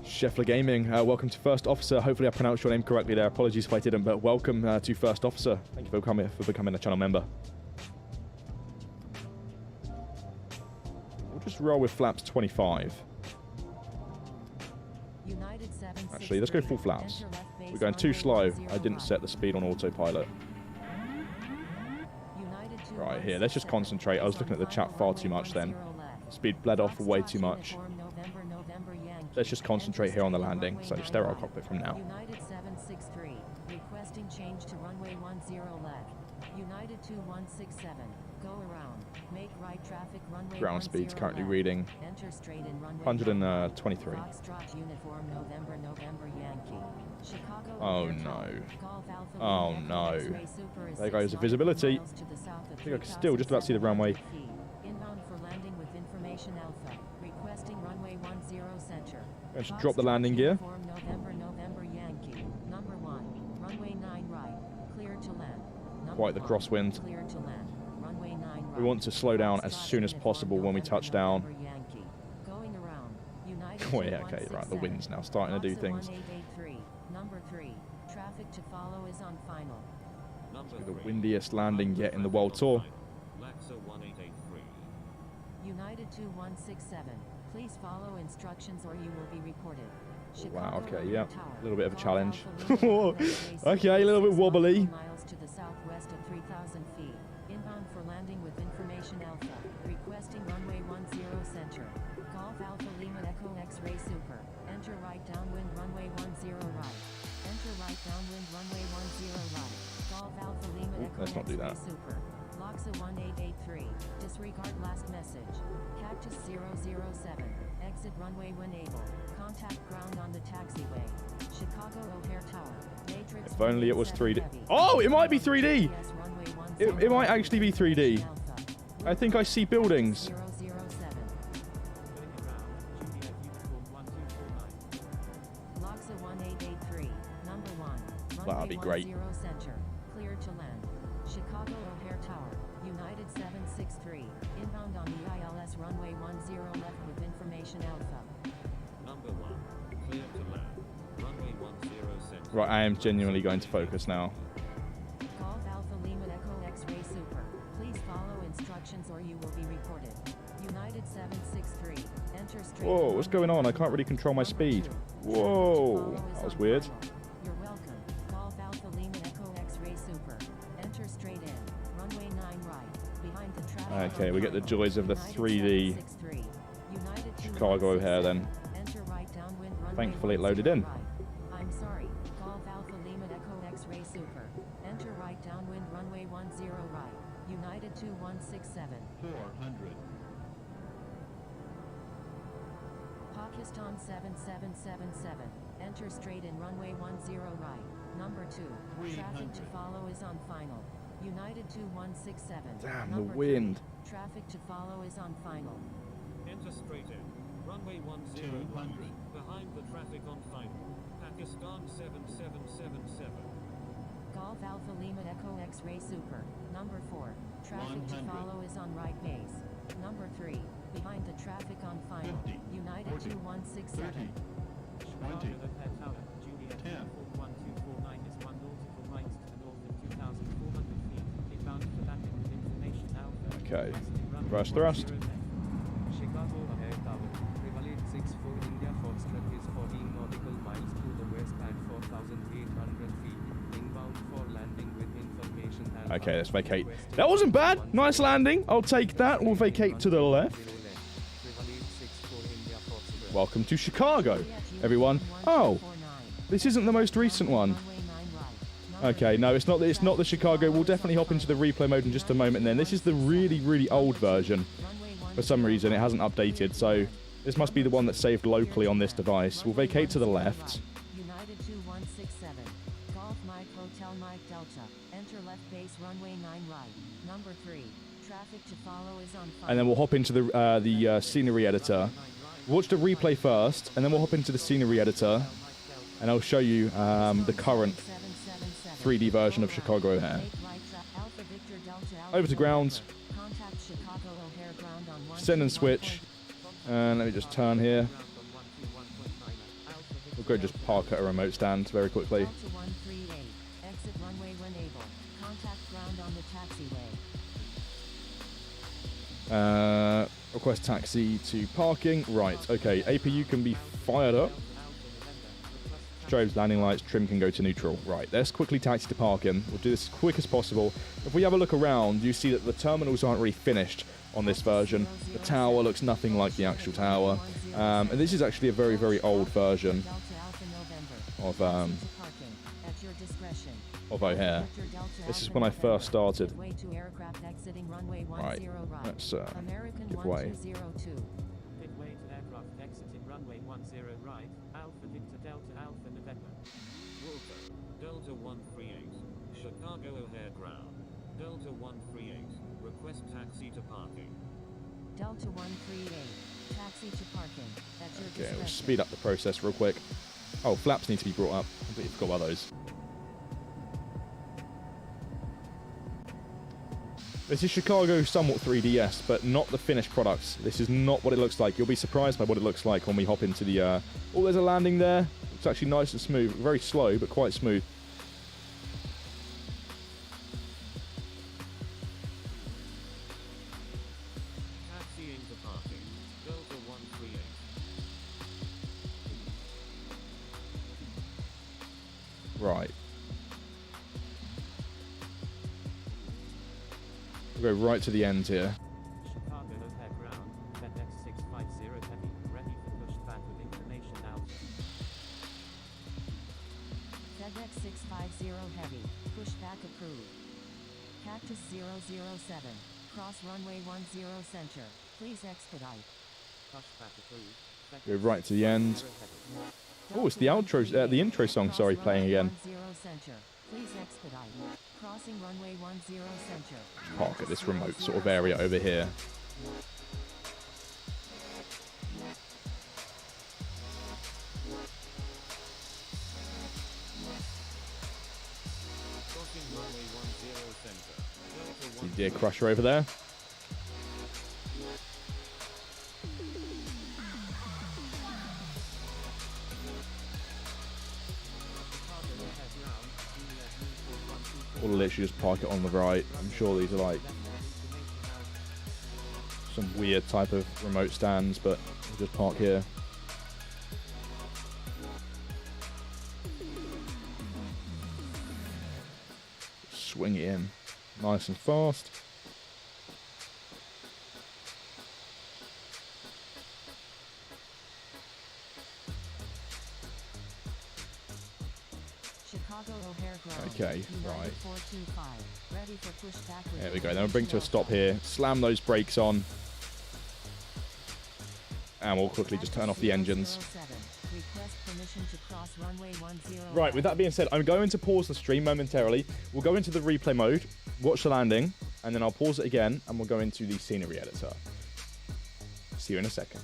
Scheffler Gaming, welcome to First Officer. Hopefully I pronounced your name correctly there. Apologies if I didn't, but welcome to First Officer. Thank you for becoming a channel member. We'll just roll with flaps 25. United Actually, let's go full flaps. We're going too slow. I didn't set the speed on autopilot. Right here, let's just concentrate. I was looking at the chat far too much then. Speed bled off way too much. Let's just concentrate here on the landing. So stare at our cockpit from now. United 763, requesting change to runway 10 left. United 2167, go around. Make right traffic runway Ground 10 speed's currently left. reading Enter straight in runway 123. Foxtrot uniform November Yankee. Chicago Oh Air no. Golf Alpha Oh Lima no. X-ray Super is There goes 6 the visibility. miles to the south of I think I can still just about see the runway. 3,700 feet. Inbound for landing with information Alpha. Requesting runway 10 center. Going to drop the landing gear. Uniform November Yankee. Number 1, runway 9 right. Clear to land. Number Quite the 1, crosswind. Clear to land. Runway 9 right. We want to slow down as soon as possible when we touch down. November Yankee. Going around. United Oh yeah, okay, right, the wind's now starting to do things. 1883. Number 3. Traffic to follow is on final. Number The 3. windiest landing yet in the world tour. Laxa 1883. United 2167. Please follow instructions or you will be reported. Wow, Chicago okay, Lima yeah. Tower. A little bit of a Golf challenge. Alpha Lima X-ray Okay, a little bit 6 wobbly. miles to the southwest of 3,000 feet. Inbound for landing with information Alpha. Requesting runway 10 center. Golf Alpha Lima Echo X-ray Super. Enter right downwind runway 10 right. Enter right downwind runway 10 right. Golf Alpha Lima Echo let's not do X-ray that. Super. Loxa 1883. Disregard last message. Cactus 007. Exit runway when able. Contact ground on the taxiway. Chicago O'Hare Tower. Matrix If only it was 3D. 7 heavy. Oh, it might be 3D. GPS runway 10 It might actually be 3D. Alpha. I think I see buildings. 007. Going around, Juliet uniform 1249. Loxa 1883. Number 1. That'd be great. 10 center. Clear to land. Chicago O'Hare Tower. United 763. Inbound on the ILS runway 10 left with information Alpha. Number 1. Clear to land. Runway 10 center. Right, I am genuinely going to focus now. Golf Alpha Lima Echo X-ray Super. Please follow instructions or you will be reported. United 763. Enter straight. Whoa, what's going on? I can't really control my speed. Whoa, that was weird. You're welcome. Golf Alpha Lima Echo X-ray Super. Enter straight in. Runway 9 right. Behind the traffic. Okay, we get the joys of the 3D Chicago O'Hare then. Enter right downwind runway Thankfully it 10 loaded in. right. I'm sorry. Golf Alpha Lima Echo X-ray Super. Enter right downwind runway 10 right. United 2167. 400. Pakistan 7777. Enter straight in runway 10 right. Number 2. Traffic to 300. follow is on final. United 2167. Damn, the Number wind. 3. Traffic to follow is on final. Enter straight in. Runway 10 right. Behind the traffic on final. Pakistan 7777. Golf Alpha Lima Echo X-Ray Super. Number 4. Traffic to 100. follow is on right base. Number 3. Behind the traffic on final. 50, United 40, 2167. 20, Chicago O'Hare Tower, Juliet 10. 1229 is 1 nautical miles to the north of 2,400 feet. Inbound for landing with information Alpha. Okay. Requesting runway Thrust, thrust. 10 left. Chicago O'Hare Tower, Prevalit 64 India Foxtrot is 14 nautical miles to the west at 4,800 feet. Inbound for landing with information Alpha. Okay, let's vacate. Requesting That wasn't bad. runway Nice landing. I'll take that. We'll vacate to the left. Prevalit 64 India Foxtrot. Welcome to Chicago, everyone. Oh, this isn't the most recent one. Okay, no, it's not. It's not the Chicago. We'll definitely hop into the replay mode in just a moment. Then this is the really, really old version. For some reason, it hasn't updated, so this must be the one that's saved locally on this device. We'll vacate to the left. United 2167. Golf Mike Hotel Mike Delta. Enter left base runway 9 right. Number 3. Traffic to follow is on final. And then we'll hop into the scenery editor. Watch the replay first, and then we'll hop into the scenery editor, and I'll show you the current 3D version of Chicago O'Hare. Over to ground. Send and switch. And let me just turn here. We'll go just park at a remote stand very quickly. Delta 138. Exit runway when able. Contact ground on the taxiway. Request taxi to parking. Right, okay. APU can be fired up. Strobes, landing lights, trim can go to neutral. Right, let's quickly taxi to parking. We'll do this as quick as possible. If we have a look around, you see that the terminals aren't really finished on this version. The tower looks nothing like the actual tower. And this is actually a very, very old version of O'Hare. This is when I first started. Right, let's give way. Midway to aircraft exiting runway 10 right. Alpha Victor Delta Alpha November. Walker. Delta 138. Chicago O'Hare ground. Delta 138. Request taxi to parking. Delta 138. Taxi to parking. At your Okay, we'll discretion. speed up the process real quick. Oh, flaps need to be brought up. Completely forgot about those. This is Chicago somewhat 3DS, but not the finished products. This is not what it looks like. You'll be surprised by what it looks like when we hop into the... Oh, there's a landing there. It's actually nice and smooth. Very slow, but quite smooth. Taxiing to parking. Delta 138. Right. We'll go right to the end here. Chicago O'Hare ground. FedEx 650 heavy. Ready for pushback with information out. FedEx 650 heavy. Pushback approved. Cactus 007. Cross runway 10 center. Please expedite. Pushback approved. Go right to the end. Oh, it's the outro, the intro song, sorry, playing again. 10 center. Please expedite. Crossing runway 10 center. Park at this remote sort of area over here. Crossing runway 10 center. Delta See Deer Crusher over there. Or literally just park it on the right. I'm sure these are like some weird type of remote stands, but we'll just park here. Swing it in nice and fast. Chicago O'Hare ground. Okay, United right. 425. Ready for pushback with There we go. Then we'll bring to a information stop alpha. here. Slam those brakes on. And we'll quickly just turn off the engines. Request permission to cross runway 10 Right, with that being said, I'm going to pause the stream momentarily. We'll go into the replay mode. watch the landing, and then I'll pause it again, and we'll go into the scenery editor. See you in a second.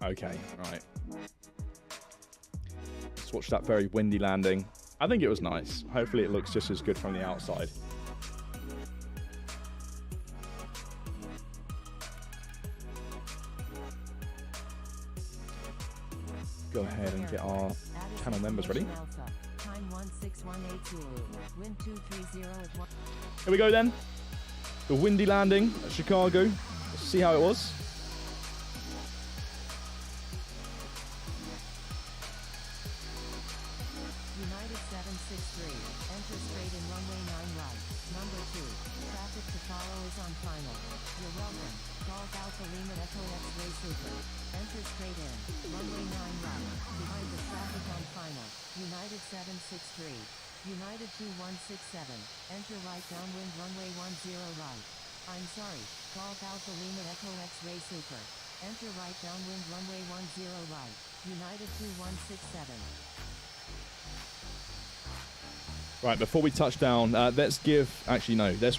Okay, right. Let's watch that very windy landing. I think it was nice. Hopefully it looks just as good from the outside. Go ahead and get our channel members ready. Here we go then. The windy landing at Chicago. Let's see how it was. United 763, enter straight in runway 9 right. Number 2, traffic to follow is on final. You're welcome. Golf Alpha Lima Echo X-Ray Super. Enter straight in, runway 9 right. Behind the traffic on final. United 763. United 2167, enter right downwind runway 10 right. I'm sorry, Golf Alpha Lima Echo X-Ray Super. Enter right downwind runway 10 right. United 2167. Right, before we touch down, let's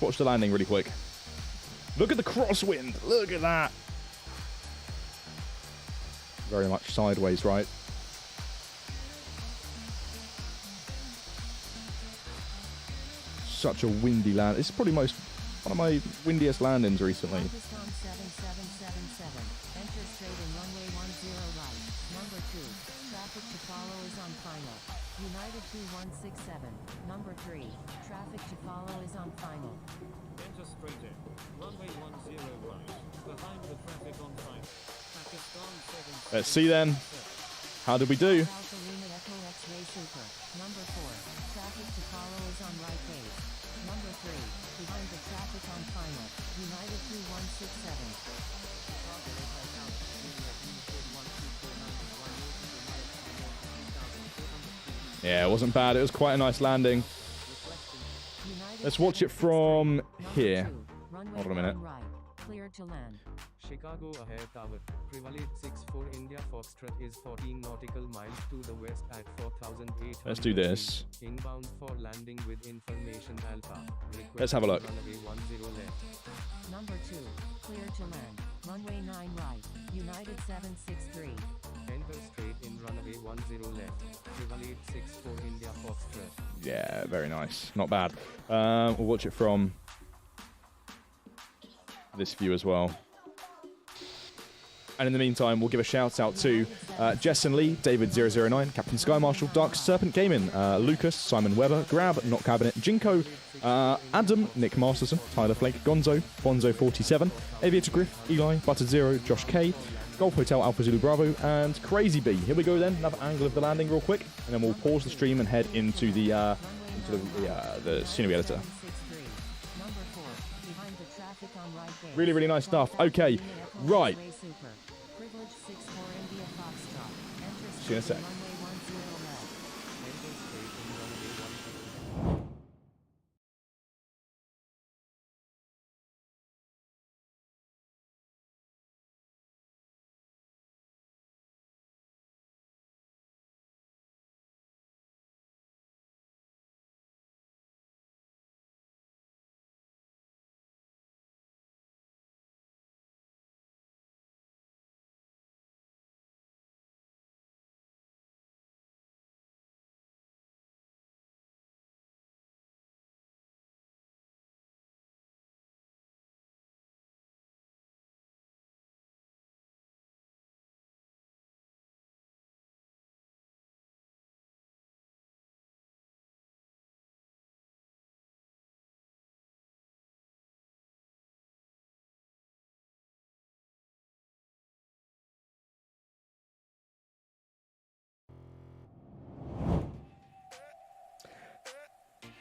watch the landing really quick. Look at the crosswind. Look at that. Very much sideways, right? Such a windy land. This is probably one of my windiest landings recently. Pakistan 7777, enter straight in runway 10 right. Number 2, traffic to follow is on final. United 2167, number 3, traffic to follow is on final. Enter straight in. Runway 10 right. Behind the traffic on final. Pakistan 7. Let's see then. How did we do? Alpha Lima Echo X-Ray Super. Number 4, traffic to follow is on right base. Number 3, behind the traffic on final. United 2167. Yeah, it wasn't bad. It was quite a nice landing. Let's watch it from here. Hold on a minute. Clear to land. Chicago O'Hare Tower, Prevalid 64 India Foxtrot is 14 nautical miles to the west at 4,800 Let's do this. feet. Inbound for landing with information Alpha. Let's have a look. Runway 10 left. Number 2, clear to land. Runway 9 right. United 763. Enter straight in runway 10 left. Prevalid 64 India Foxtrot. Yeah, very nice. Not bad. We'll watch it from this view as well. And in the meantime, we'll give a shout out to Jess and Lee, David009, Captain Sky Marshal, Dark Serpent Gaming, Lucas, Simon Weber, Grab, Not Cabinet, Jinko, Adam, Nick Masterson, Tyler Flake, Gonzo, Bonzo47, Aviator Griff, Eli, Butter Zero, Josh K, Golf Hotel Alpha Zulu Bravo, and Crazy Bee. Here we go then, another angle of the landing real quick, and then we'll pause the stream and head into the scenery editor. Really, really nice stuff. Okay, right. See you in a sec.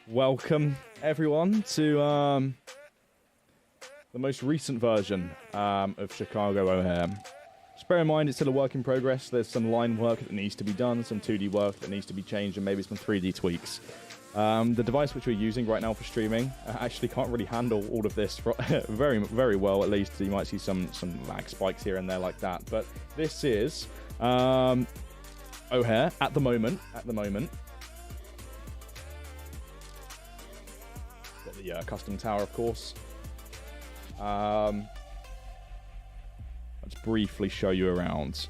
Welcome, everyone, to the most recent version of Chicago O'Hare. Just bear in mind, it's still a work in progress. There's some line work that needs to be done, some 2D work that needs to be changed, and maybe some 3D tweaks. The device which we're using right now for streaming actually can't really handle all of this very, very well, at least. You might see some lag spikes here and there like that. But this is O'Hare at the moment. Got the custom tower, of course. Let's briefly show you around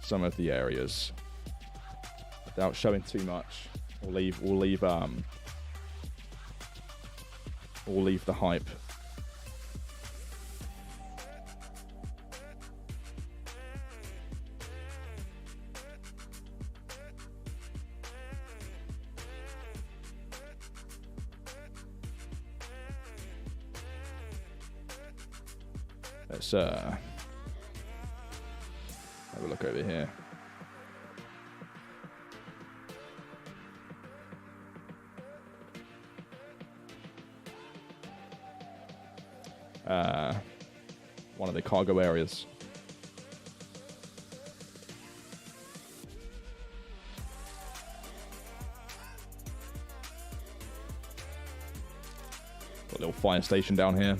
some of the areas without showing too much. We'll leave the hype. Let's have a look over here. One of the cargo areas. Got a little fire station down here.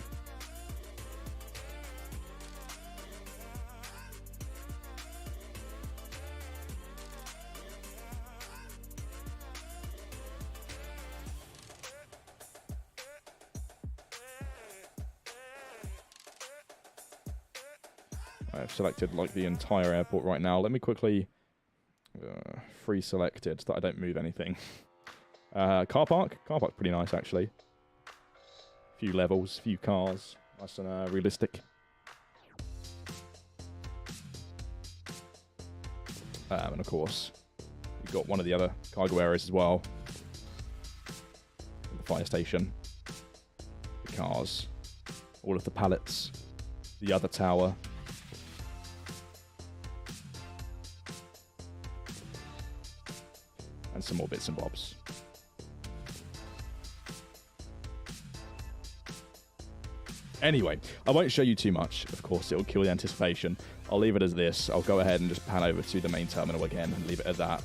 I've selected like the entire airport right now. Let me quickly free select it so that I don't move anything. Car park. Car park's pretty nice actually. Few levels, few cars. Nice and realistic. And of course, we've got one of the other cargo areas as well. The fire station. The cars. All of the pallets. The other tower. And some more bits and bobs. Anyway, I won't show you too much. Of course, it will kill the anticipation. I'll leave it as this. I'll go ahead and just pan over to the main terminal again and leave it at that.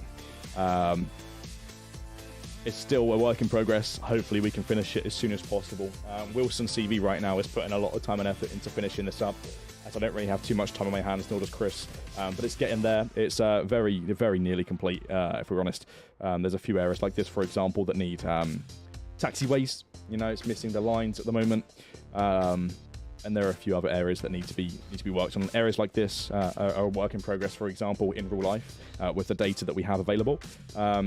It's still a work in progress. Hopefully, we can finish it as soon as possible. Wilson CV right now is putting a lot of time and effort into finishing this up, as I don't really have too much time on my hands, nor does Chris. But it's getting there. It's very, very nearly complete, if we're honest. There's a few areas like this, for example, that need taxiways. You know, it's missing the lines at the moment. And there are a few other areas that need to be worked on. Areas like this are a work in progress, for example, in real life, with the data that we have available.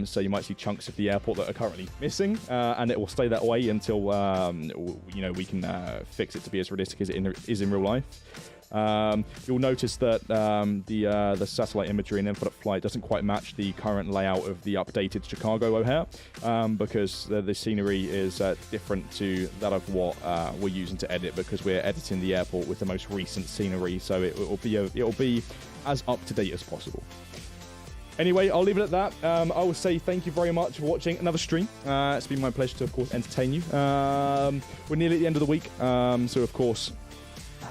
So you might see chunks of the airport that are currently missing, and it will stay that way until you know, we can fix it to be as realistic as it is in real life. You'll notice that the satellite imagery and infinite flight doesn't quite match the current layout of the updated Chicago O'Hare, because the scenery is different to that of what we're using to edit, because we're editing the airport with the most recent scenery, so it will be as up to date as possible. Anyway, I'll leave it at that. I will say thank you very much for watching another stream. It's been my pleasure to, of course, entertain you. We're nearly at the end of the week, so of course,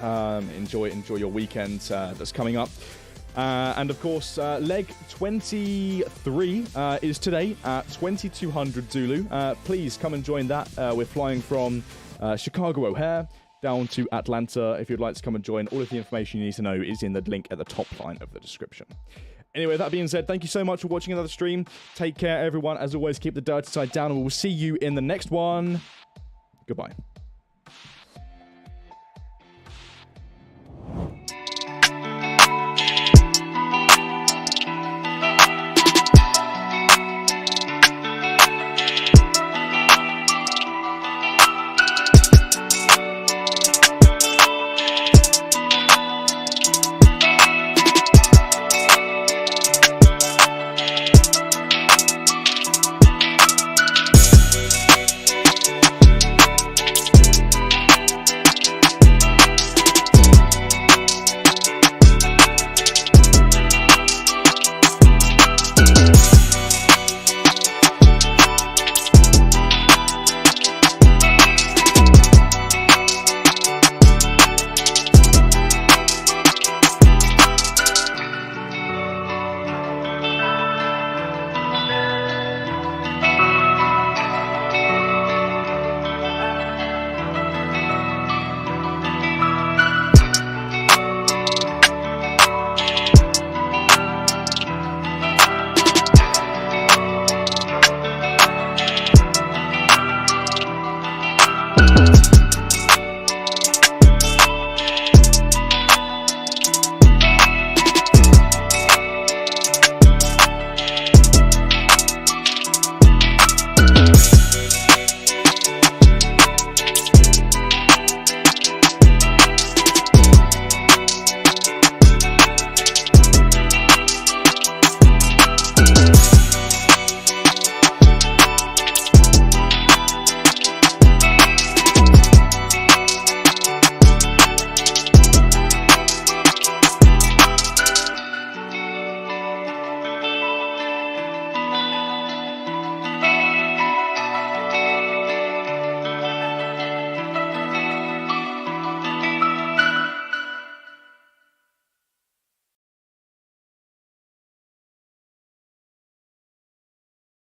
enjoy your weekend that's coming up. And of course, leg 23 is today at 2200 Zulu. Please come and join that. We're flying from Chicago O'Hare down to Atlanta. If you'd like to come and join, all of the information you need to know is in the link at the top line of the description. Anyway, that being said, thank you so much for watching another stream. Take care, everyone. As always, keep the dirty side down, and we'll see you in the next one. Goodbye.